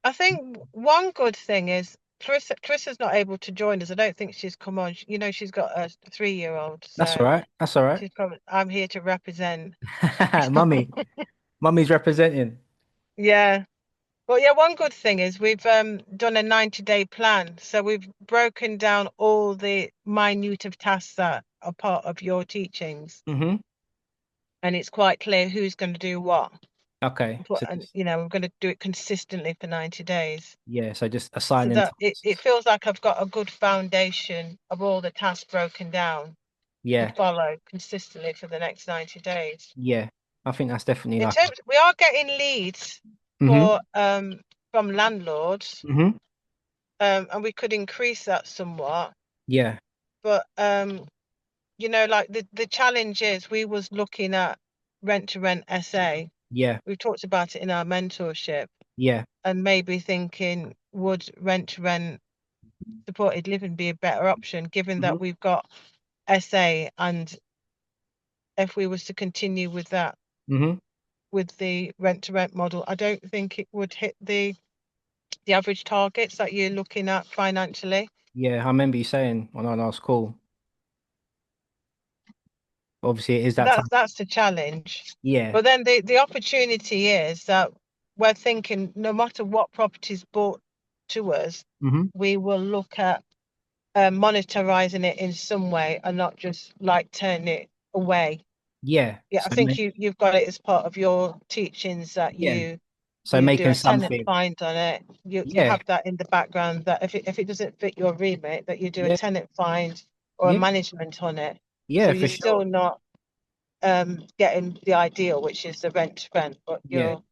I think one good thing is Clarissa's not able to join us. I don't think she's come on. She's got a 3-year-old, That's all so right. That's all right. she's probably I'm here to represent. Mummy, mummy's representing. Yeah. But yeah, one good thing is we've done a 90-day plan. So we've broken down all the minute of tasks that are part of your teachings, Hmm. and it's quite clear who's going to do what. Okay. So And just we're going to do it consistently for 90 days. yeah, so just So assigning that it tasks. feels like I've got a good foundation of all the tasks broken down to Yeah. follow consistently for the next 90 days. Yeah. I think that's definitely In like terms, we are getting leads hmm for from landlords, hmm and we could increase that somewhat. Yeah. But like the challenge is we was looking at rent to rent SA. Yeah. We've talked about it in our mentorship, Yeah. and maybe thinking would rent to rent supported living be a better option given Hmm. that we've got SA, and if we was to continue with that Hmm. with the rent to rent model, I don't think it would hit the average targets that you're looking at financially. Yeah. I remember you saying on our last call. Obviously, it is So that time. that's the challenge. Yeah. But then the opportunity is that we're thinking no matter what properties bought to us, Hmm. we will look at monetizing it in some way and not just like turn it away. Yeah. Yeah, I So think you've got it as part of your teachings that yeah. So you do making a tenant something. find on it. You Yeah. have that in the background that if it doesn't fit your remit, that you do a Yeah. tenant find or a Yeah. management on it. So Yeah, you're for still sure. not getting the ideal, which is the rent to rent, but Yeah. you're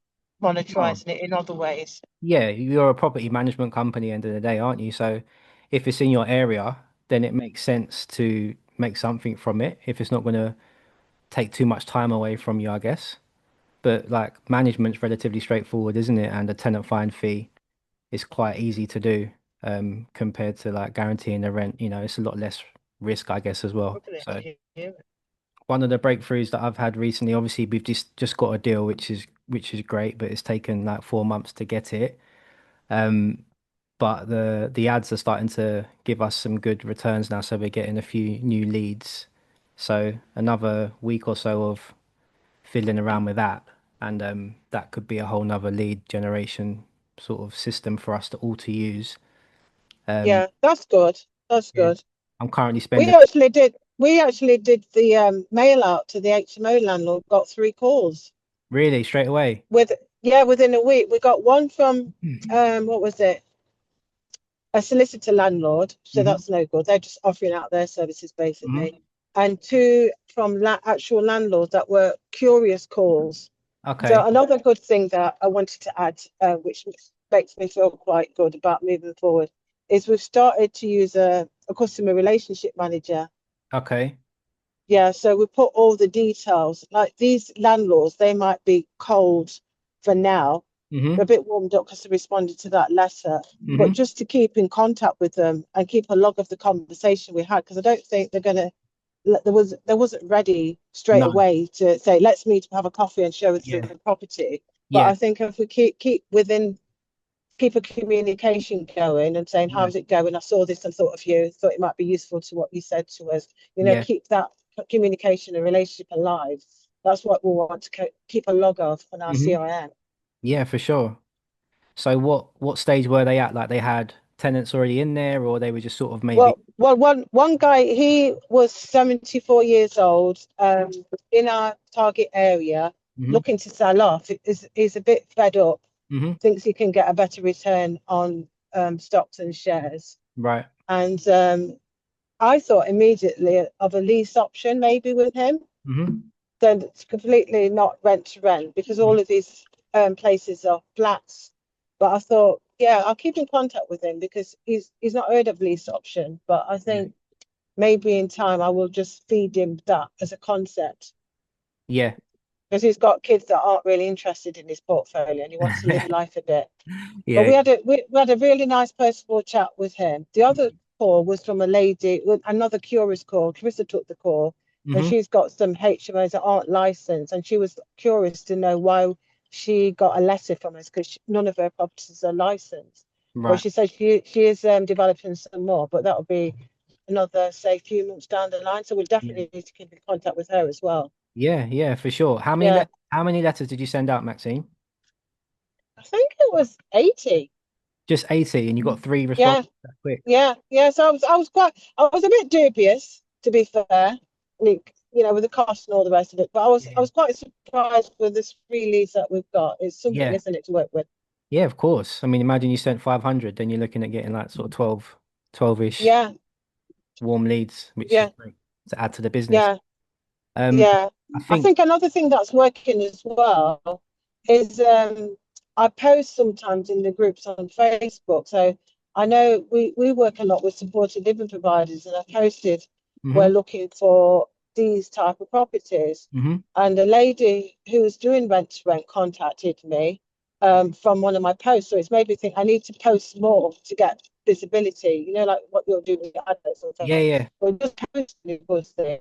Oh, monetizing it in other ways. yeah. You're a property management company end of the day, aren't you? So if it's in your area, then it makes sense to make something from it if it's not going to take too much time away from you, I guess. But like management's relatively straightforward, isn't it? And the tenant fine fee is quite easy to do compared to like guaranteeing the rent. It's a lot less risk, I guess, as well. Struggling So to hear it. one of the breakthroughs that I've had recently, obviously we've just got a deal, which is great, but it's taken like 4 months to get it. Um, but the ads are starting to give us some good returns now, so we're getting a few new leads. So another week or so of fiddling around with that, and that could be a whole nother lead generation sort of system for us to all to use. Um, Yeah, that's good. That's yeah, good. I'm currently We spending actually did. We actually did the mail out to the HMO landlord. Got 3 calls really straight away. with yeah within a week. We got one from what was it? A solicitor landlord. So Hmm. that's no good. They're just offering out their services Hmm. basically, and two from actual landlords that were curious calls. So Okay. another good thing that I wanted to add, which makes me feel quite good about moving forward, is we've started to use a customer relationship manager. Okay. Yeah, so we put all the details. Like these landlords, they might be cold for now. They're a Hmm. bit warmed up because they responded to that letter. But Hmm. just to keep in contact with them and keep a log of the conversation we had, because I don't think they're gonna there wasn't ready straight No. away to say let's meet to have a coffee and show us through Yeah. the property. But Yeah. I think if we keep a communication going and saying Yeah. how's it going, I saw this and thought of you, thought it might be useful to what you said to us, Yeah. keep that communication and relationship alive. That's what we want to keep a log of on our Hmm. CRM. Yeah, for sure. So what stage were they at? Like they had tenants already in there, or they were just sort of maybe. Well, one guy, he was 74 years old, in our target area, Hmm. looking to sell off. Is a bit fed up, Hmm. thinks he can get a better return on stocks and shares. Right. And I thought immediately of a lease option maybe with him. Hmm. Then it's completely not rent to rent because all of these places are flats. But I thought, yeah, I'll keep in contact with him because he's not heard of lease option. But I Yeah. think maybe in time I will just feed him that as a concept Yeah. because he's got kids that aren't really interested in his portfolio and he wants to live life a bit. But Yeah. we had a really nice personal chat with him. The other call was from a lady, another curious call. Clarissa took the call, and Hmm. she's got some HMOs that aren't licensed, and she was curious to know why. she got a letter from us because none of her properties are licensed. But Right. she said she is developing some more, but that'll be another, say, few months down the line. So we'll Yeah. definitely need to keep in contact with her as well. Yeah, yeah, for sure. Yeah, How many letters did you send out, Maxine? I think it was 80. Just 80 and you got three Yeah, responses that quick. yeah. So I was a bit dubious, to be fair, like, with the cost and all the rest of it. But I Yeah. was quite surprised with this free leads that we've got. It's something, Yeah. isn't it, to work with? Yeah, of course. I mean, imagine you sent 500, then you're looking at getting like sort of 12-ish Yeah, warm leads, which is yeah, great to add to the business. yeah. Um, Yeah, I I think, think another thing that's working as well is I post sometimes in the groups on Facebook. So I know we work a lot with supported living providers, and I posted we're hmm looking for these type of properties. hmm And a lady who was doing rent to rent contacted me from one of my posts. So it's made me think I need to post more to get visibility, like what you're doing with your adverts and Yeah, things. yeah. But just posting a good thing.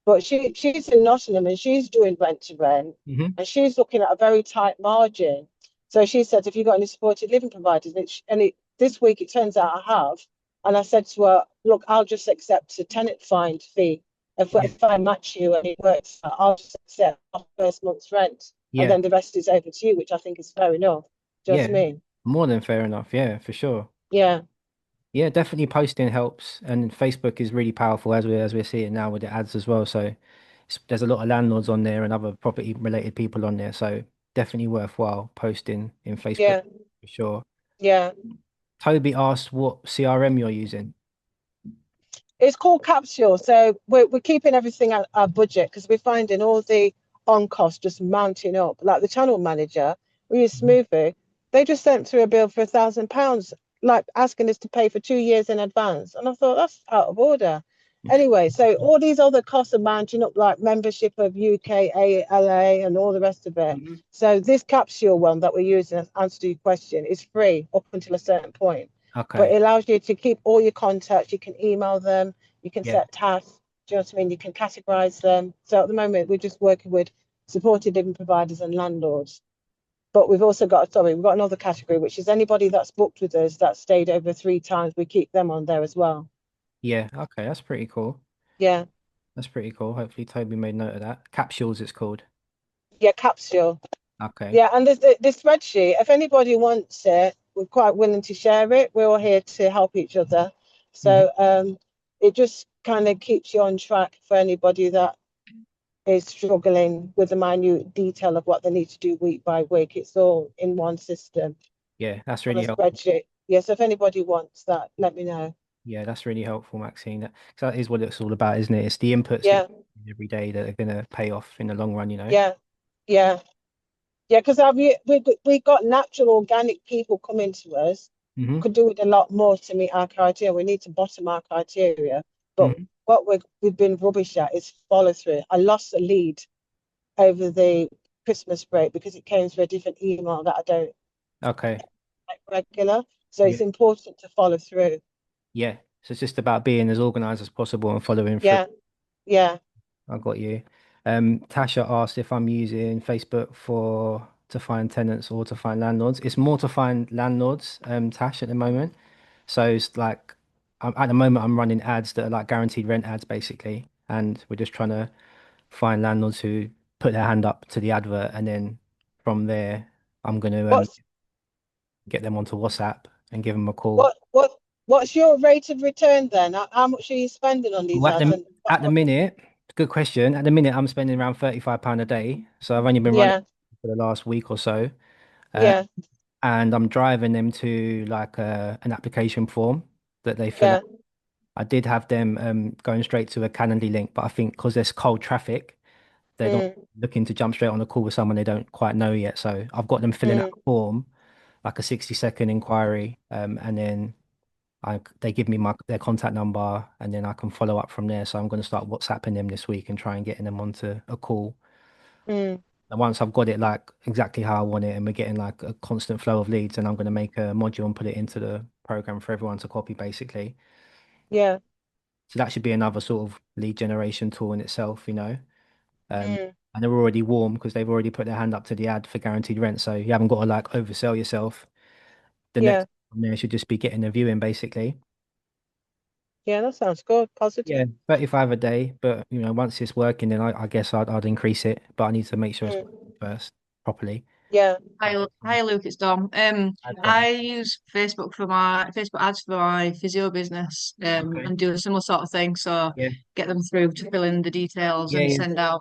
But she's in Nottingham and she's doing rent to rent hmm and she's looking at a very tight margin. So she said, "Have you got any supported living providers?" This week it turns out I have. And I said to her, "Look, I'll just accept a tenant find fee. Yeah. If I match you and it works, I'll just accept our first month's rent. And Yeah. then the rest is over to you," which I think is fair enough. Do you know what Yeah. I mean? More than fair enough. Yeah, for sure. Yeah, Yeah, definitely posting helps, and Facebook is really powerful as we're seeing now with the ads as well. So there's a lot of landlords on there and other property related people on there. So definitely worthwhile posting in Facebook yeah, for sure. yeah. Toby asked what CRM you're using. It's called Capsule. So we're keeping everything at our budget because we're finding all the on costs just mounting up. Like the channel manager, we use Mhm. Smoothie. They just sent through a bill for £1,000, like asking us to pay for 2 years in advance. And I thought that's out of order. Anyway, so all these other costs are mounting up, like membership of UKALA and all the rest of it. Mhm. So this capsule one that we're using, to answer your question, is free up until a certain point, but Okay. it allows you to keep all your contacts. You can email them, you can Yeah. set tasks. Do you know what I mean? You can categorize them. So at the moment, we're just working with supported living providers and landlords. But we've got another category, which is anybody that's booked with us that stayed over 3 times. We keep them on there as well. Yeah. Okay. That's pretty cool. Yeah, That's pretty cool. Hopefully Toby made note of that. Capsules, it's called. yeah, capsule. Okay. Yeah, and the spreadsheet, if anybody wants it, we're quite willing to share it. We're all here to help each other. hmm So it just kind of keeps you on track for anybody that is struggling with the minute detail of what they need to do week by week. It's all in one system Yeah, that's on a really helpful. spreadsheet. Yes, if anybody wants that, let me know. Yeah, that's really helpful, Maxine. That is what it's all about, isn't it? It's the inputs that you Yeah, do every day that are going to pay off in the long run, you know? yeah, yeah, yeah. Because we got natural, organic people coming to us. hmm Could do with a lot more to meet our criteria. We need to bottom our criteria. But hmm what we've been rubbish at is follow through. I lost a lead over the Christmas break because it came through a different email that I don't Okay. like regular. So Yeah. it's important to follow through. Yeah. So it's just about being as organized as possible and following through. Yeah, yeah. I got you. Tasha asked if I'm using Facebook for to find tenants or to find landlords. It's more to find landlords, Tash, at the moment. So it's like at the moment I'm running ads that are like guaranteed rent ads basically, and we're just trying to find landlords who put their hand up to the advert, and then from there I'm going to What's get them onto WhatsApp and give them a call. what's your rate of return then? How much are you spending on these Well, ads? And at the minute, good question. At the minute, I'm spending around £35 a day. So I've only been running yeah, for the last week or so. Uh, yeah, and I'm driving them to like an application form that they fill yeah, out. I did have them going straight to a Calendly link, but I think because there's cold traffic, they're not mm, looking to jump straight on a call with someone they don't quite know yet. So I've got them filling out mm, a form, like a 60-second inquiry, and then they give me their contact number, and then I can follow up from there. So I'm going to start WhatsApping them this week and try and getting them onto a call. mm, And once I've got it like exactly how I want it, and we're getting like a constant flow of leads, and I'm going to make a module and put it into the program for everyone to copy, basically. yeah, So that should be another sort of lead generation tool in itself, you know. Um, mm. and they're already warm because they've already put their hand up to the ad for guaranteed rent. So you haven't got to like oversell yourself. The Yeah. next one there should just be getting a viewing basically. Yeah, that sounds good. Yeah, Positive. 35 a day, but once it's working, then I guess I'd increase it, but I need to make sure it's Mm. working first properly. Yeah. Hi, Luke, it's Dom. Okay. I use Facebook for my Facebook ads for my physio business, Okay. and do a similar sort of thing. So Yeah. get them through to fill in the details Yeah. and Yeah. send out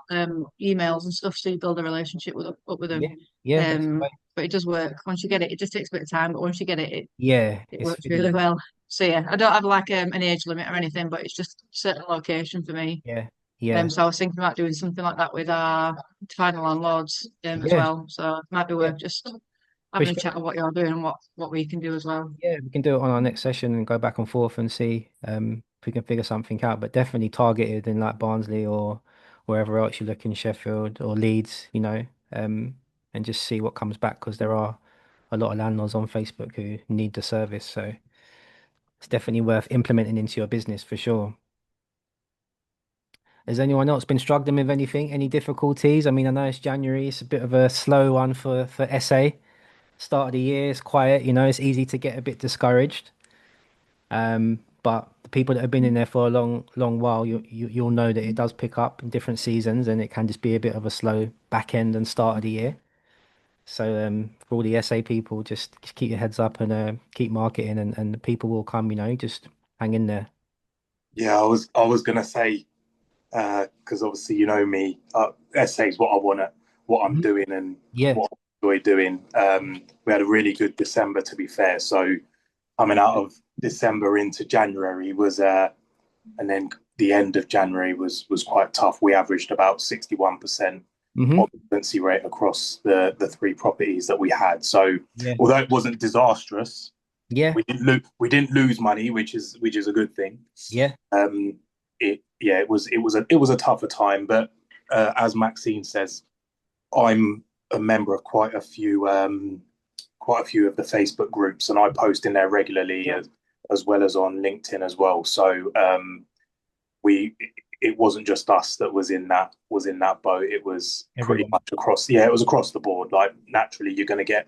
emails and stuff, so you build a relationship up with them. Yeah. Yeah. That's the way. But it does work. Once you get it, it just takes a bit of time, but once you get it, Yeah. it It's works really really. well. So yeah, I don't have like an age limit or anything, but it's just a certain location for me. Yeah. Yeah. So I was thinking about doing something like that with our final landlords as Yeah. well. So it might be Yeah. worth just For having a sure. chat of what you're doing and what we can do as well. Yeah, we can do it on our next session and go back and forth and see if we can figure something out. But definitely targeted in like Barnsley or wherever else you look in Sheffield or Leeds, um, and just see what comes back because there are a lot of landlords on Facebook who need the service. So it's definitely worth implementing into your business for sure. Has anyone else been struggling with anything, any difficulties? I mean, I know it's January, it's a bit of a slow one for SA. Start of the year, it's quiet, it's easy to get a bit discouraged. But the people that have been in there for a long, long while, you'll know that it does pick up in different seasons, and it can just be a bit of a slow back end and start of the year. So for all the SA people, just keep your heads up and keep marketing, and the people will come. Just hang in there. Yeah, I was gonna say because obviously you know me, SA is what I'm Mhm. doing and Yeah. what I enjoy doing. We had a really good December, to be fair. So coming out of December into January and then the end of January was quite tough. We averaged about 61% Hmm. occupancy rate across the three properties that we had. So Yeah. although it wasn't disastrous, Yeah. we didn't lose money, which is a good thing. Yeah. It was a tougher time, but as Maxine says, I'm a member of quite a few of the Facebook groups, and I post in there regularly as well as on LinkedIn as well. So we it wasn't just us that was in that boat. It was pretty Everyone. much across. Yeah, it was across the board. Like naturally, you're going to get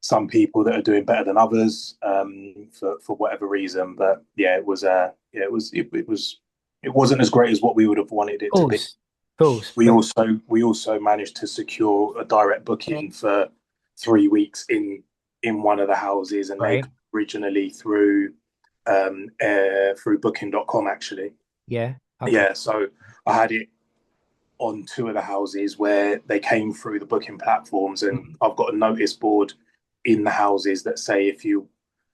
some people that are doing better than others for whatever reason. But yeah, it wasn't as great as what we would have wanted Of it to be. course. Of course. We also managed to secure a direct booking for 3 weeks in one of the houses, and they Right. originally through Booking.com actually. Yeah. Okay. Yeah, so I had it on two of the houses where they came through the booking platforms, and I've got a notice board in the houses that say if you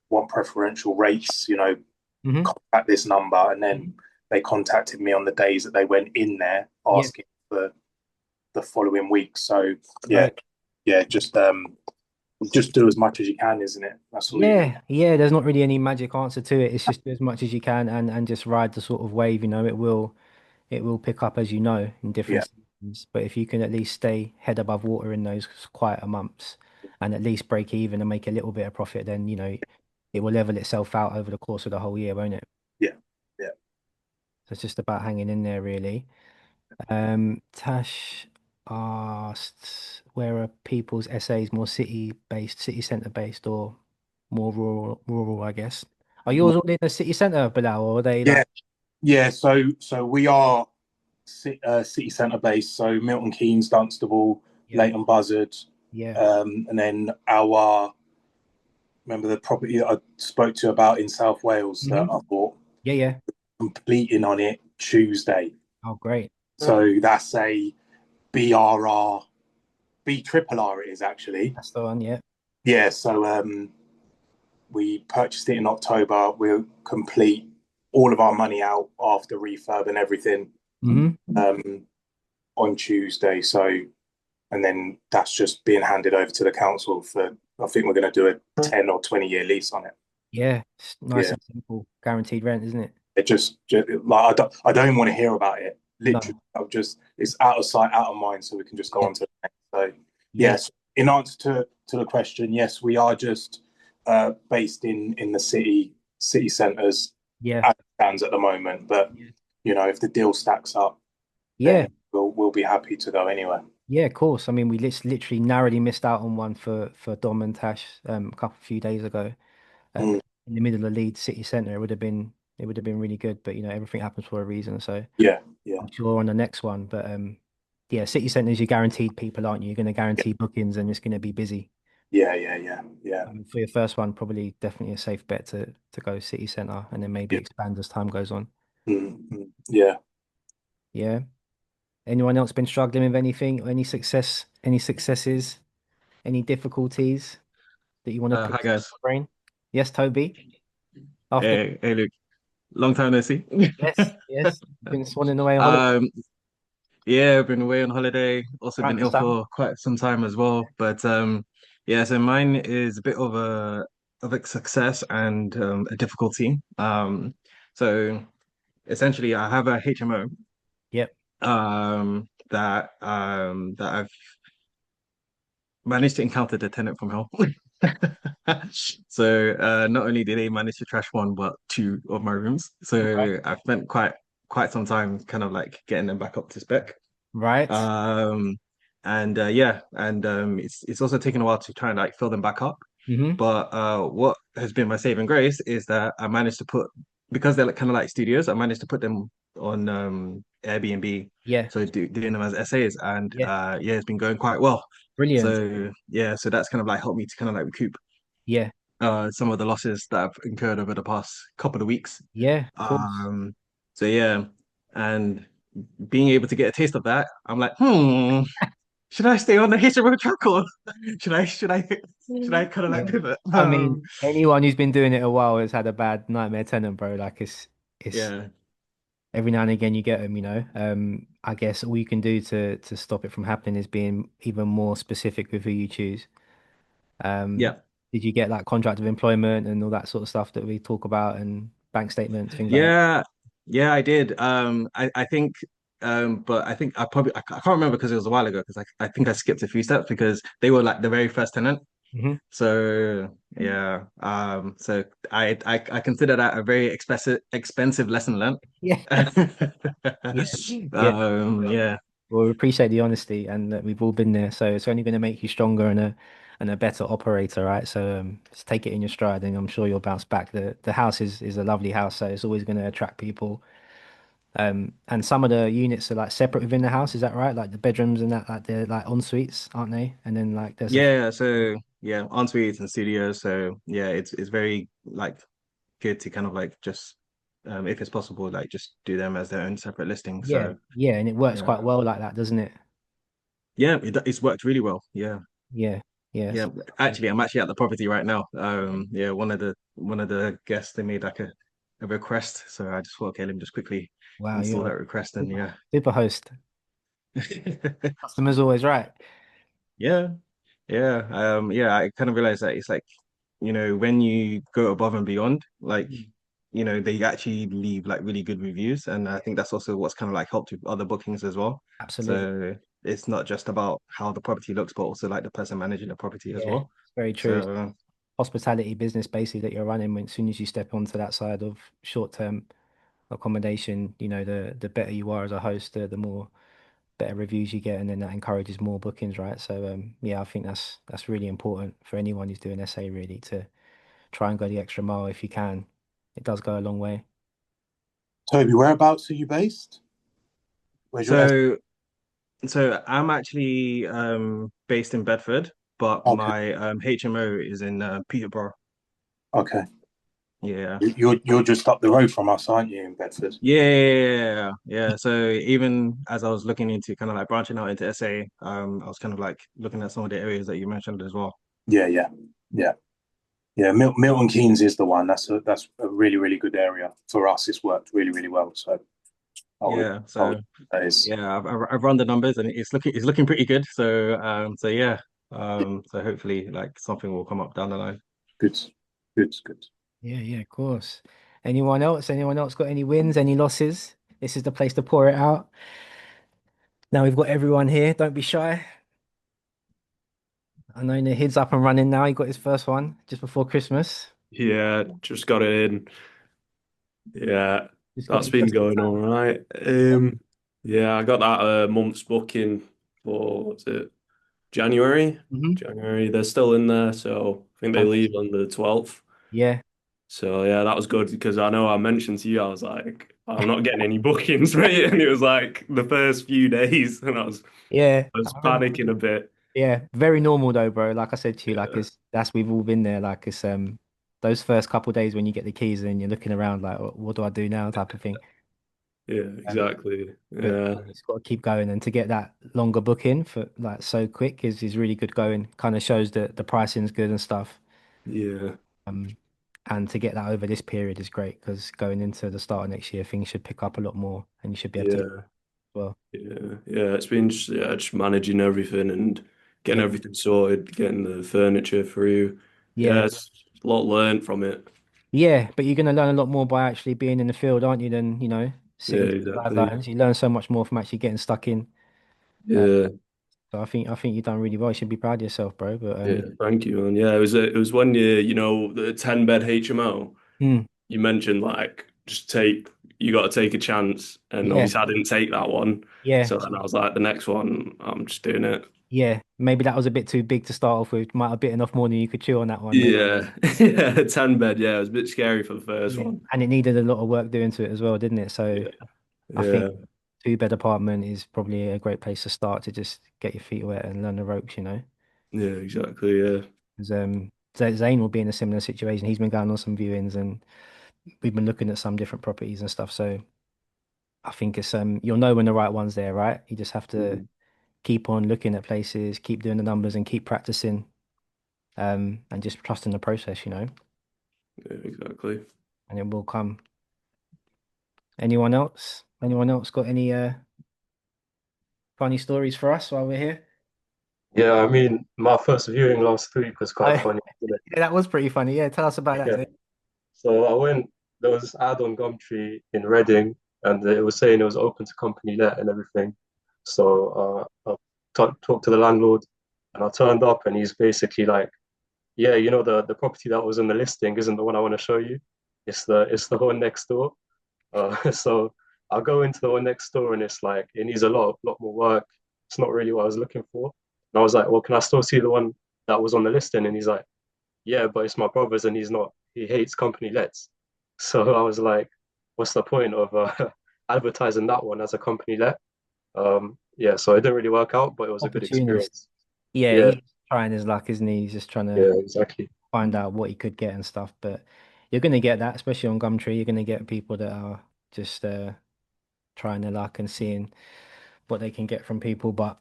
want preferential rates, Hmm. contact this number, and then they contacted me on the days that they went in there Yeah. asking for the following week. So yeah, Right. yeah, just do as much as you can, isn't it? That's all you can. Yeah, yeah, there's not really any magic answer to it. It's just do as much as you can and just ride the sort of wave, it will pick up as you know in Yeah, different seasons. But if you can at least stay head above water in those quieter months and at least break even and make a little bit of profit, then it will level itself out over the course of the whole year, won't it? yeah, yeah. So it's just about hanging in there really. Tash asked, where are people's essays more city based, city centre based, or more rural, I guess. Are yours all in the city centre, Bilal, or are they Yeah, like, yeah. So we are city centre based. So Milton Keynes, Dunstable, yeah, Leighton Buzzard, yeah, and then remember the property that I spoke to about in South Wales that hmm, I bought, yeah, yeah. completing on it Tuesday. Oh, great. So that's a BRR, B triple R it is actually. That's the one, yeah. Yeah, so we purchased it in October. We'll complete all of our money out after refurb and everything Hmm. um, on Tuesday. So, and then that's just being handed over to the council for, I think we're going to do a 10 or 20-year lease on it. Yeah, it's nice Yeah. and simple, guaranteed rent, isn't it? It just like, I don't want to hear about it. Literally, No. it's out of sight, out of mind, so we can just go Yeah, on to the next. So, yeah, yes, in answer to the question, yes, we are just based in the city centres yeah, as it stands at the moment. But yeah. if the deal stacks up, Yeah. then we'll be happy to go anywhere. Yeah, of course. I mean, we literally narrowly missed out on one for Dom and Tash a few days ago. Mm. In the middle of Leeds city centre, it would have been really good. But everything happens for a reason. So Yeah. I'm sure on the next one. But yeah, city centres, you're guaranteed people, aren't you? You're going to guarantee bookings, and it's going to be busy. Yeah. For your first one, probably definitely a safe bet to go city centre, and then maybe Yeah. expand as time goes on. Yeah. Yeah. Anyone else been struggling with anything? Any successes? Any difficulties that you want to Hi pick guys. brain? Yes, Toby. After Hey Luke. Long time no see. yes, been swanning away on holiday. Yeah, I've been away on holiday. Also been Right, ill Sam. for quite some time as well. But yeah, so mine is a bit of a success and a difficulty. So essentially, I have a HMO Yep. that I've managed to encounter the tenant from hell. So not only did they manage to trash one, but two of my rooms. Right. So I spent quite some time kind of like getting them back up to spec. Right. Um, and yeah, and it's also taken a while to try and like fill them back up. Mm-hmm. But what has been my saving grace is that I managed to put, because they're like, kind of like studios, I managed to put them on Airbnb. Yeah. So doing them as essays, and Yeah. yeah, it's been going quite well. Brilliant. So yeah, so that's kind of like helped me to kind of like recoup Yeah. some of the losses that I've incurred over the past couple of weeks. Yeah. Of course. So yeah, and being able to get a taste of that, I'm like, should I stay on the HMO track, or should I kind of like Yeah. pivot? I mean, anyone who's been doing it a while has had a bad nightmare tenant, bro. Like it's Yeah, every now and again you get them, I guess all you can do to stop it from happening is being even more specific with who you choose. Um, yeah. did you get like contract of employment and all that sort of stuff that we talk about and bank statements, things like that? Yeah, yeah, I did. I think, but I think I can't remember because it was a while ago because I think I skipped a few steps because they were like the very first tenant. Hmm. So yeah, so I consider that a very expensive lesson learned. Yeah. Yeah. Yeah. Yeah, Well, we appreciate the honesty and that we've all been there. So it's only going to make you stronger and a better operator, right? So just take it in your stride and I'm sure you'll bounce back. The house is a lovely house, so it's always going to attract people. And some of the units are like separate within the house, is that right? Like the bedrooms and that, like they're like en suites, aren't they? And then like there's a yeah. So yeah, en suites and studios. So yeah, it's very like good to kind of like just if it's possible, like just do them as their own separate listing. yeah, So yeah, and it works yeah, quite well like that, doesn't it? yeah, it's worked really well. Yeah. Yeah, yeah. Yeah, actually, I'm actually at the property right now. Yeah, one of the guests they made like a request, so I just thought, okay, let me just quickly Wow, install you're a that request, and yeah, super host. Customer's always right. yeah, yeah, yeah. I kind of realized that it's like, when you go above and beyond, like, they actually leave like really good reviews, and I think that's also what's kind of like helped with other bookings as well. Absolutely. So it's not just about how the property looks, but also like the person managing the property as Yeah, well. it's very true. So Hospitality business basically that you're running when as soon as you step onto that side of short-term accommodation, the better you are as a host, the more better reviews you get, and then that encourages more bookings, right? So yeah, I think that's really important for anyone who's doing SA really to try and go the extra mile if you can. It does go a long way. Toby, whereabouts are you based? Where's your so So I'm actually based in Bedford, but Okay. my HMO is in Peterborough. Okay. Yeah. You're just up the road from us, aren't you, in Bedford? Yeah. So even as I was looking into kind of like branching out into SA, I was kind of like looking at some of the areas that you mentioned as well. Yeah. Milton Keynes is the one. That's a really, really good area for us. It's worked really, really well. So Yeah. So that is yeah, I've run the numbers and it's looking pretty good. So yeah. So hopefully like something will come up down the line. good. Good. Yeah, of course. Anyone else? Anyone else got any wins, any losses? This is the place to pour it out. Now we've got everyone here. Don't be shy. I know Nahid's up and running now. He got his first one just before Christmas. Yeah, just got it in. Yeah, Just got that's it been just in going time. all right. Yeah, I got that month's booking for what's it, January? Hmm. January. They're still in there, so I think they leave on the 12th. Yeah, So yeah, that was good because I know I mentioned to you, I was like, I'm not getting any bookings, right? And it was like the first few days, and yeah. I I was remember. panicking a bit. Yeah, very normal though, bro. Like I said to you, like Yeah, it's that's we've all been there. Like it's those first couple days when you get the keys and you're looking around like, what do I do now, type of thing. yeah, Um, exactly. but Yeah, you just got to keep going, and to get that longer booking for like so quick is really good going. Kind of shows that the pricing's good and stuff. yeah, Um, and to get that over this period is great because going into the start of next year, things should pick up a lot more, and you should be able to do it yeah, as well. yeah, yeah. It's been just managing everything and getting Yeah, everything sorted, getting the furniture through. Yeah, yeah, it's a lot learned from it. yeah. But you're going to learn a lot more by actually being in the field, aren't you? Than Yeah, sitting to the exactly. sidelines. You learn so much more from actually getting stuck in. Uh, Yeah. so I think you've done really well. You should be proud of yourself, bro. But Yeah, thank you. And yeah, it was one year, the 10 bed HMO. mm, You mentioned like just you got to take a chance, and yeah, obviously I didn't take that one. yeah, So then I was like, the next one, I'm just doing it. yeah. Maybe that was a bit too big to start off with. Might have bitten off more than you could chew on that one. Maybe. Yeah, yeah, 10 bed. Yeah, it was a bit scary for the first Yeah. one. And it needed a lot of work doing to it as well, didn't it? So Yeah, I think yeah, two-bed apartment is probably a great place to start to just get your feet wet and learn the ropes. yeah, exactly. Yeah, 'Cause, Zane will be in a similar situation. He's been going on some viewings and we've been looking at some different properties and stuff. So I think it's you'll know when the right one's there, right? You just have to mhm, keep on looking at places, keep doing the numbers and keep practicing, and just trusting the process, yeah, exactly. and it will come. Anyone else? Anyone else got any funny stories for us while we're here? Yeah, I mean, my first viewing last week was Oh, quite funny. yeah, that was pretty funny. Yeah, tell us about that, Yeah. Zane. So there was this ad on Gumtree in Reading, and it was saying it was open to company let and everything. So I talked to the landlord, and I turned up, and he's basically like, "Yeah, the property that was in the listing isn't the one I want to show you. It's the one next door." So I'll go into the one next door, and it's like it needs a lot more work. It's not really what I was looking for. And I was like, "Well, can I still see the one that was on the listing?" And he's like, "Yeah, but it's my brother's and he hates company lets." So I was like, what's the point of advertising that one as a company let? Yeah, so it didn't really work out, but it was a good Opportunist. experience. Yeah, Yeah, he's trying his luck, isn't he? He's just trying to yeah, exactly. find out what he could get and stuff. But you're going to get that, especially on Gumtree. You're going to get people that are just trying their luck and seeing what they can get from people. But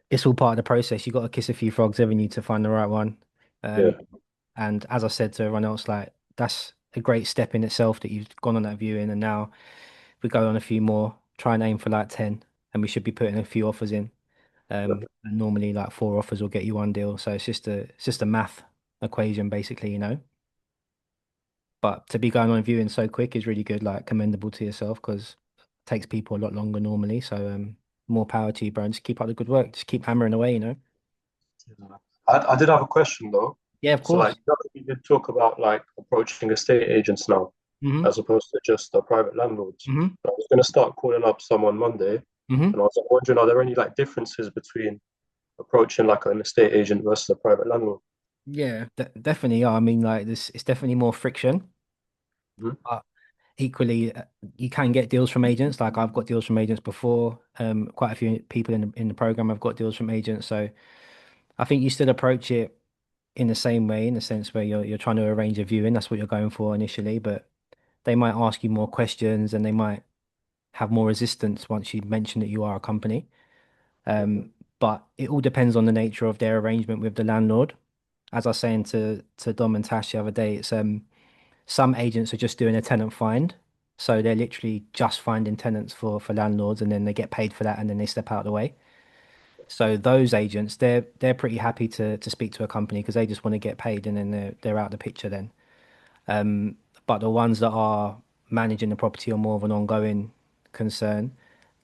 it's all part of the process. You got to kiss a few frogs every need to find the right one. Yeah, Um, and as I said to everyone else, like that's a great step in itself that you've gone on that viewing, and now we go on a few more, try and aim for like 10, and we should be putting a few offers in. And normally like 4 offers will get you one deal. So it's just a math equation basically. But to be going on viewing so quick is really good, like commendable to yourself because it takes people a lot longer normally. So more power to you, bro. And just keep up the good work. Just keep hammering away. I did have a question though. Yeah, of So like, course. you did talk about like approaching estate agents now, Mm-hmm. as opposed to just private landlords. Mm-hmm. I was going to start calling up some on Monday, Mm-hmm. and I was wondering, are there any like differences between approaching like an estate agent versus a private landlord? Yeah, definitely. Yeah. I mean, like this, it's definitely more friction. Mhm. But equally, you can get deals from agents. Like I've got deals from agents before. Quite a few people in the program have got deals from agents. So I think you still approach it in the same way, in the sense where you're trying to arrange a viewing. That's what you're going for initially, but they might ask you more questions and they might have more resistance once you mention that you are a company. But it all depends on the nature of their arrangement with the landlord. As I was saying to Dom and Tash the other day, it's some agents are just doing a tenant find. So they're literally just finding tenants for landlords and then they get paid for that and then they step out of the way. So those agents, they're pretty happy to speak to a company because they just want to get paid and then they're out of the picture then. But the ones that are managing the property are more of an ongoing concern,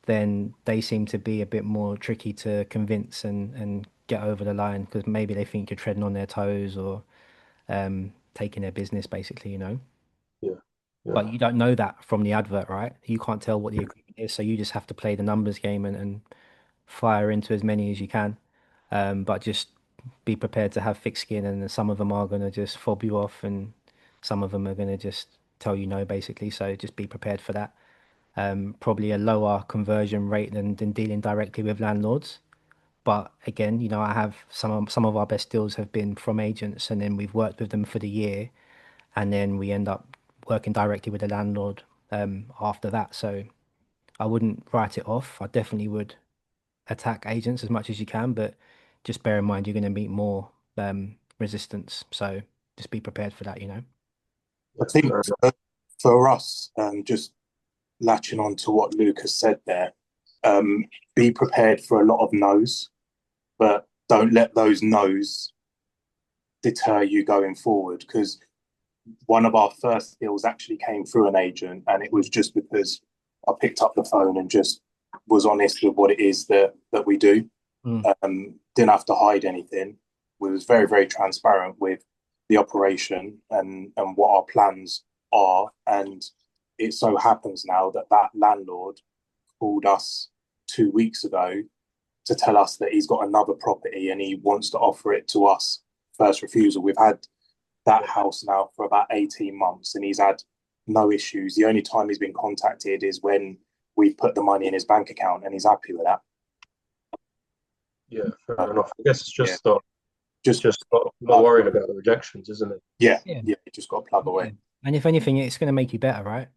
then they seem to be a bit more tricky to convince and get over the line because maybe they think you're treading on their toes or taking their business basically. Yeah, yeah, But you don't know that from the advert, right? You can't tell what the agreement So you just have to play the numbers game and fire into as many as you can. But just be prepared to have thick skin, and then some of them are going to just fob you off, and some of them are going to just tell you no, basically. So just be prepared for that. Probably a lower conversion rate than dealing directly with landlords. But again, I have some of our best deals have been from agents, and then we've worked with them for the year, and then we end up working directly with the landlord after that. So I wouldn't write it off. I definitely would attack agents as much as you can, but just bear in mind you're going to meet more resistance. So just be prepared for that. I think for us, just latching on to what Lucas said there, be prepared for a lot of no's, but don't let those no's deter you going forward. Because one of our first deals actually came through an agent, and it was just because I picked up the phone and just was honest with what it is that we do. Didn't have to hide anything. We was very, very transparent with the operation and what our plans are. And it so happens now that landlord called us 2 weeks ago to tell us that he's got another property and he wants to offer it to us first refusal. We've had that house now for about 18 months and he's had no issues. The only time he's been contacted is when we put the money in his bank account, and he's happy with that. Yeah, fair enough. I guess it's just Just not worrying about the rejections, isn't it? Yeah, you just got to plug away. And if anything, it's going to make you better, right?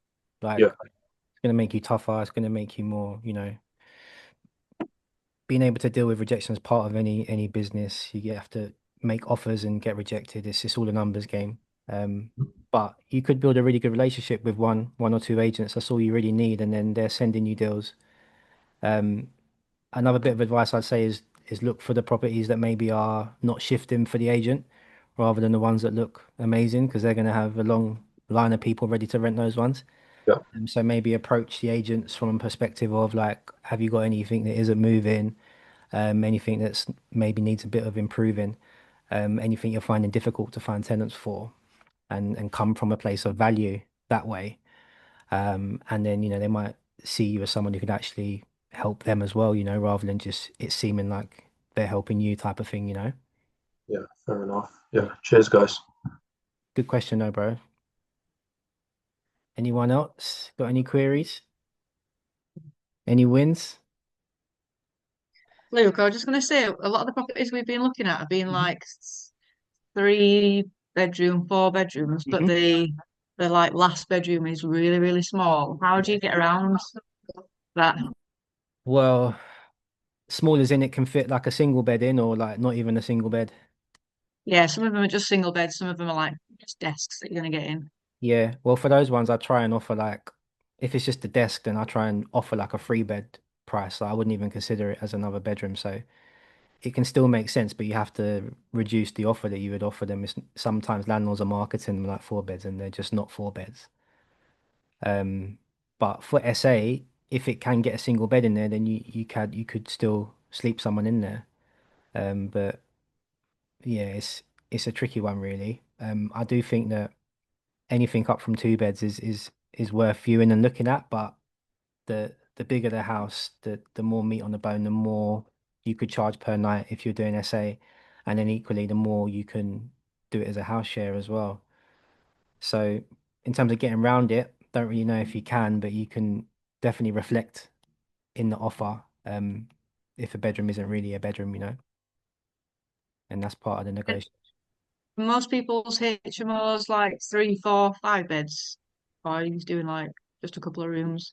Like, Yeah. it's going to make you tougher. It's going to make you more, being able to deal with rejection is part of any business. You have to make offers and get rejected. It's just all a numbers game. But you could build a really good relationship with one or two agents. That's all you really need, and then they're sending you deals. Another bit of advice I'd say is look for the properties that maybe are not shifting for the agent, rather than the ones that look amazing, because they're going to have a long line of people ready to rent those ones. Yeah. So maybe approach the agents from a perspective of like, have you got anything that isn't moving? Anything that's maybe needs a bit of improving? Anything you're finding difficult to find tenants for? And come from a place of value that way. And then, they might see you as someone who could actually help them as well, rather than just it seeming like they're helping you type of thing. Yeah, fair enough. Yeah, cheers, guys. Good question, though, bro. Anyone else got any queries? Any wins? Luke, I was just going to say, a lot of the properties we've been looking at have been like 3 bedroom, 4 bedrooms, but the like last bedroom is really, really small. How do you get around that? Well, small as in it can fit like a single bed in, or like not even a single bed. Yeah, some of them are just single beds, some of them are like just desks that you're going to get in. Yeah, well, for those ones, I try and offer like, if it's just a desk, then I try and offer like a 3 bed price. So I wouldn't even consider it as another bedroom. So it can still make sense, but you have to reduce the offer that you would offer them. Sometimes landlords are marketing them like 4 beds, and they're just not 4 beds. But for SA, if it can get a single bed in there, then you could still sleep someone in there. But yeah, it's a tricky one, really. I do think that anything up from 2 beds is worth viewing and looking at, but the bigger the house, the more meat on the bone, the more you could charge per night if you're doing SA, and then equally the more you can do it as a house share as well. So in terms of getting around it, don't really know if you can, but you can definitely reflect in the offer if a bedroom isn't really a bedroom, and that's part of the negotiation. Most people's HMOs like 3, 4, 5 beds, or he's doing like just a couple of rooms.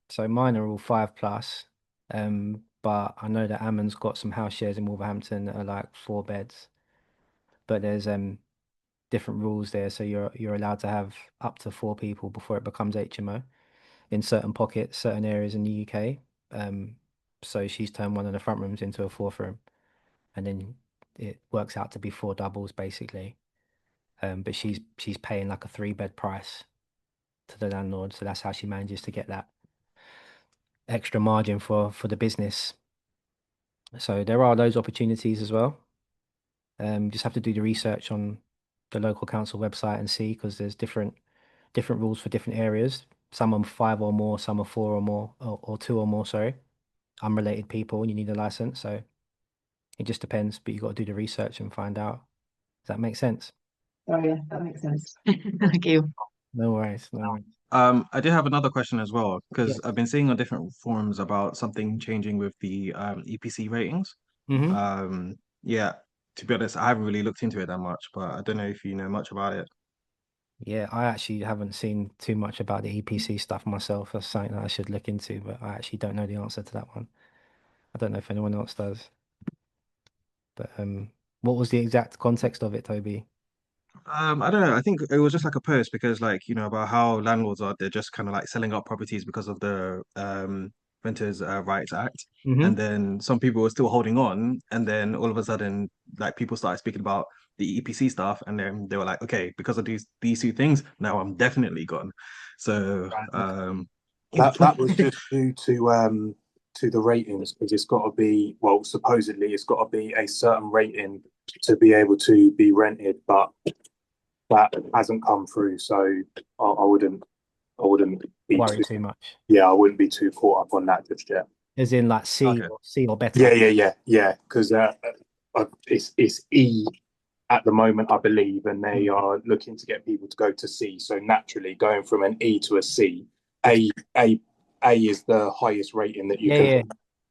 So mine are all 5+, but I know that Ammon's got some house shares in Wolverhampton that are like 4 beds, but there's different rules there. So you're allowed to have up to 4 people before it becomes HMO in certain pockets, certain areas in the UK. So she's turned one of the front rooms into a fourth room, and then it works out to be 4 doubles basically. But she's paying like a 3 bed price to the landlord, so that's how she manages to get that extra margin for the business. So there are those opportunities as well. Just have to do the research on the local council website and see, because there's different rules for different areas. some are 5 or more, some are 4 or more, or 2 or more, sorry, unrelated people, and you need a license. So it just depends, but you got to do the research and find out. Does that make sense? Oh yeah, that makes sense. Thank you. No worries, no worries. I do have another question as well, because Yes. I've been seeing on different forums about something changing with the EPC ratings. Hmm. Yeah, to be honest, I haven't really looked into it that much, but I don't know if you know much about it. Yeah, I actually haven't seen too much about the EPC stuff myself. That's something that I should look into, but I actually don't know the answer to that one. I don't know if anyone else does. But what was the exact context of it, Toby? I don't know. I think it was just like a post because, like, about how landlords they're just kind of like selling up properties because of the Renters' Rights Act. And Hmm. then some people were still holding on, and then all of a sudden, like, people started speaking about the EPC stuff, and then they were like, okay, because of these two things, now I'm definitely gone. So That was just due to the ratings, because it's got to be, well, supposedly it's got to be a certain rating to be able to be rented, but that hasn't come through. So I wouldn't be Worry too much. I wouldn't be too caught up on that just yet. As in like C Okay. or C or better. Yeah. Because it's E at the moment, I believe, and they are looking to get people to go to C. So naturally, going from an E to a C, A is the highest rating that you can,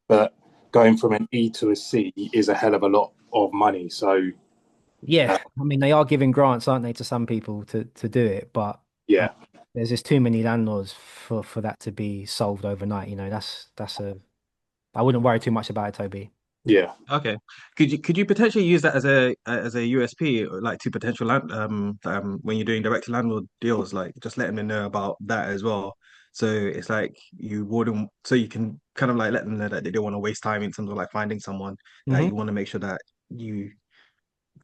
but going from an E to a C is a hell of a lot of money. So Yeah, I mean they are giving grants, aren't they, to some people to do it, but yeah, there's just too many landlords for that to be solved overnight. I wouldn't worry too much about it, Toby. yeah. Okay. Could you potentially use that as a USP, like to potential when you're doing direct to landlord deals, like just letting them know about that as well. So it's like you can kind of like let them know that they don't want to waste time in terms of like finding someone, that you want to make sure that you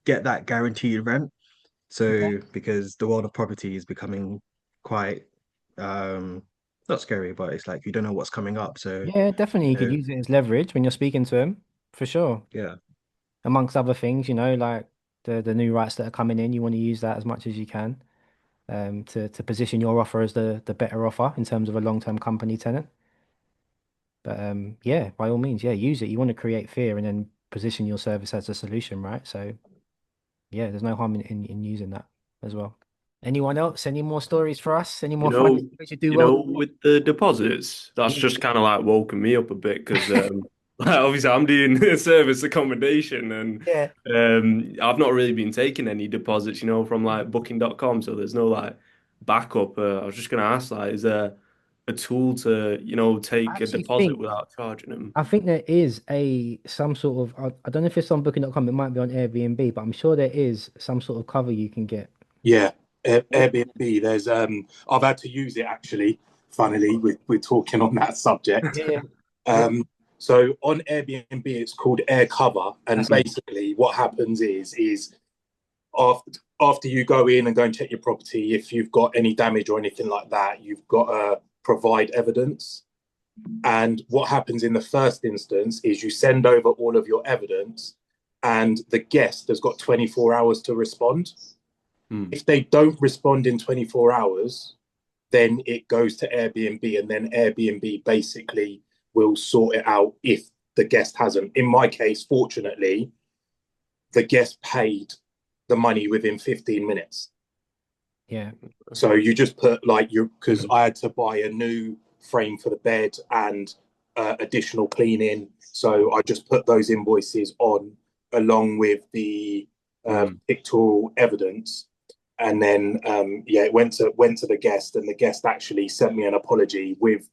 get that guaranteed rent. So because the world of property is becoming quite not scary, but it's like you don't know what's coming up. So Yeah, definitely. You could uh, use it as leverage when you're speaking to him, for sure. yeah. Amongst other things, like the new rights that are coming in, you want to use that as much as you can, to position your offer as the better offer in terms of a long-term company tenant. But yeah, by all means, yeah, use it. You want to create fear and then position your service as a solution, right? So yeah, there's no harm in using that as well. Anyone else? Any more stories for us? Any more funny stories you do well? With the deposits, that's just kind of like woken me up a bit because obviously I'm doing service accommodation and Yeah. I've not really been taking any deposits, from like booking.com, so there's no like backup. I was just gonna ask, like, is there a tool to, I take a actually deposit think without charging them? I think there is some sort of I don't know if it's on Booking.com, it might be on Airbnb, but I'm sure there is some sort of cover you can get. Yeah, Airbnb. There's I've had to use it actually. Funnily, we're talking on that subject. Yeah. So on Airbnb, it's called Air Cover, and That's it. basically what happens is after you go in and go and check your property, if you've got any damage or anything like that, you've got to provide evidence. And what happens in the first instance is you send over all of your evidence, and the guest has got 24 hours to respond. If they don't respond in 24 hours, then it goes to Airbnb, and then Airbnb basically will sort it out if the guest hasn't. In my case, fortunately, the guest paid the money within 15 minutes. Yeah. So you just put because I had to buy a new frame for the bed and additional cleaning. So I just put those invoices on along with the pictorial evidence. And then it went to the guest, and the guest actually sent me an apology with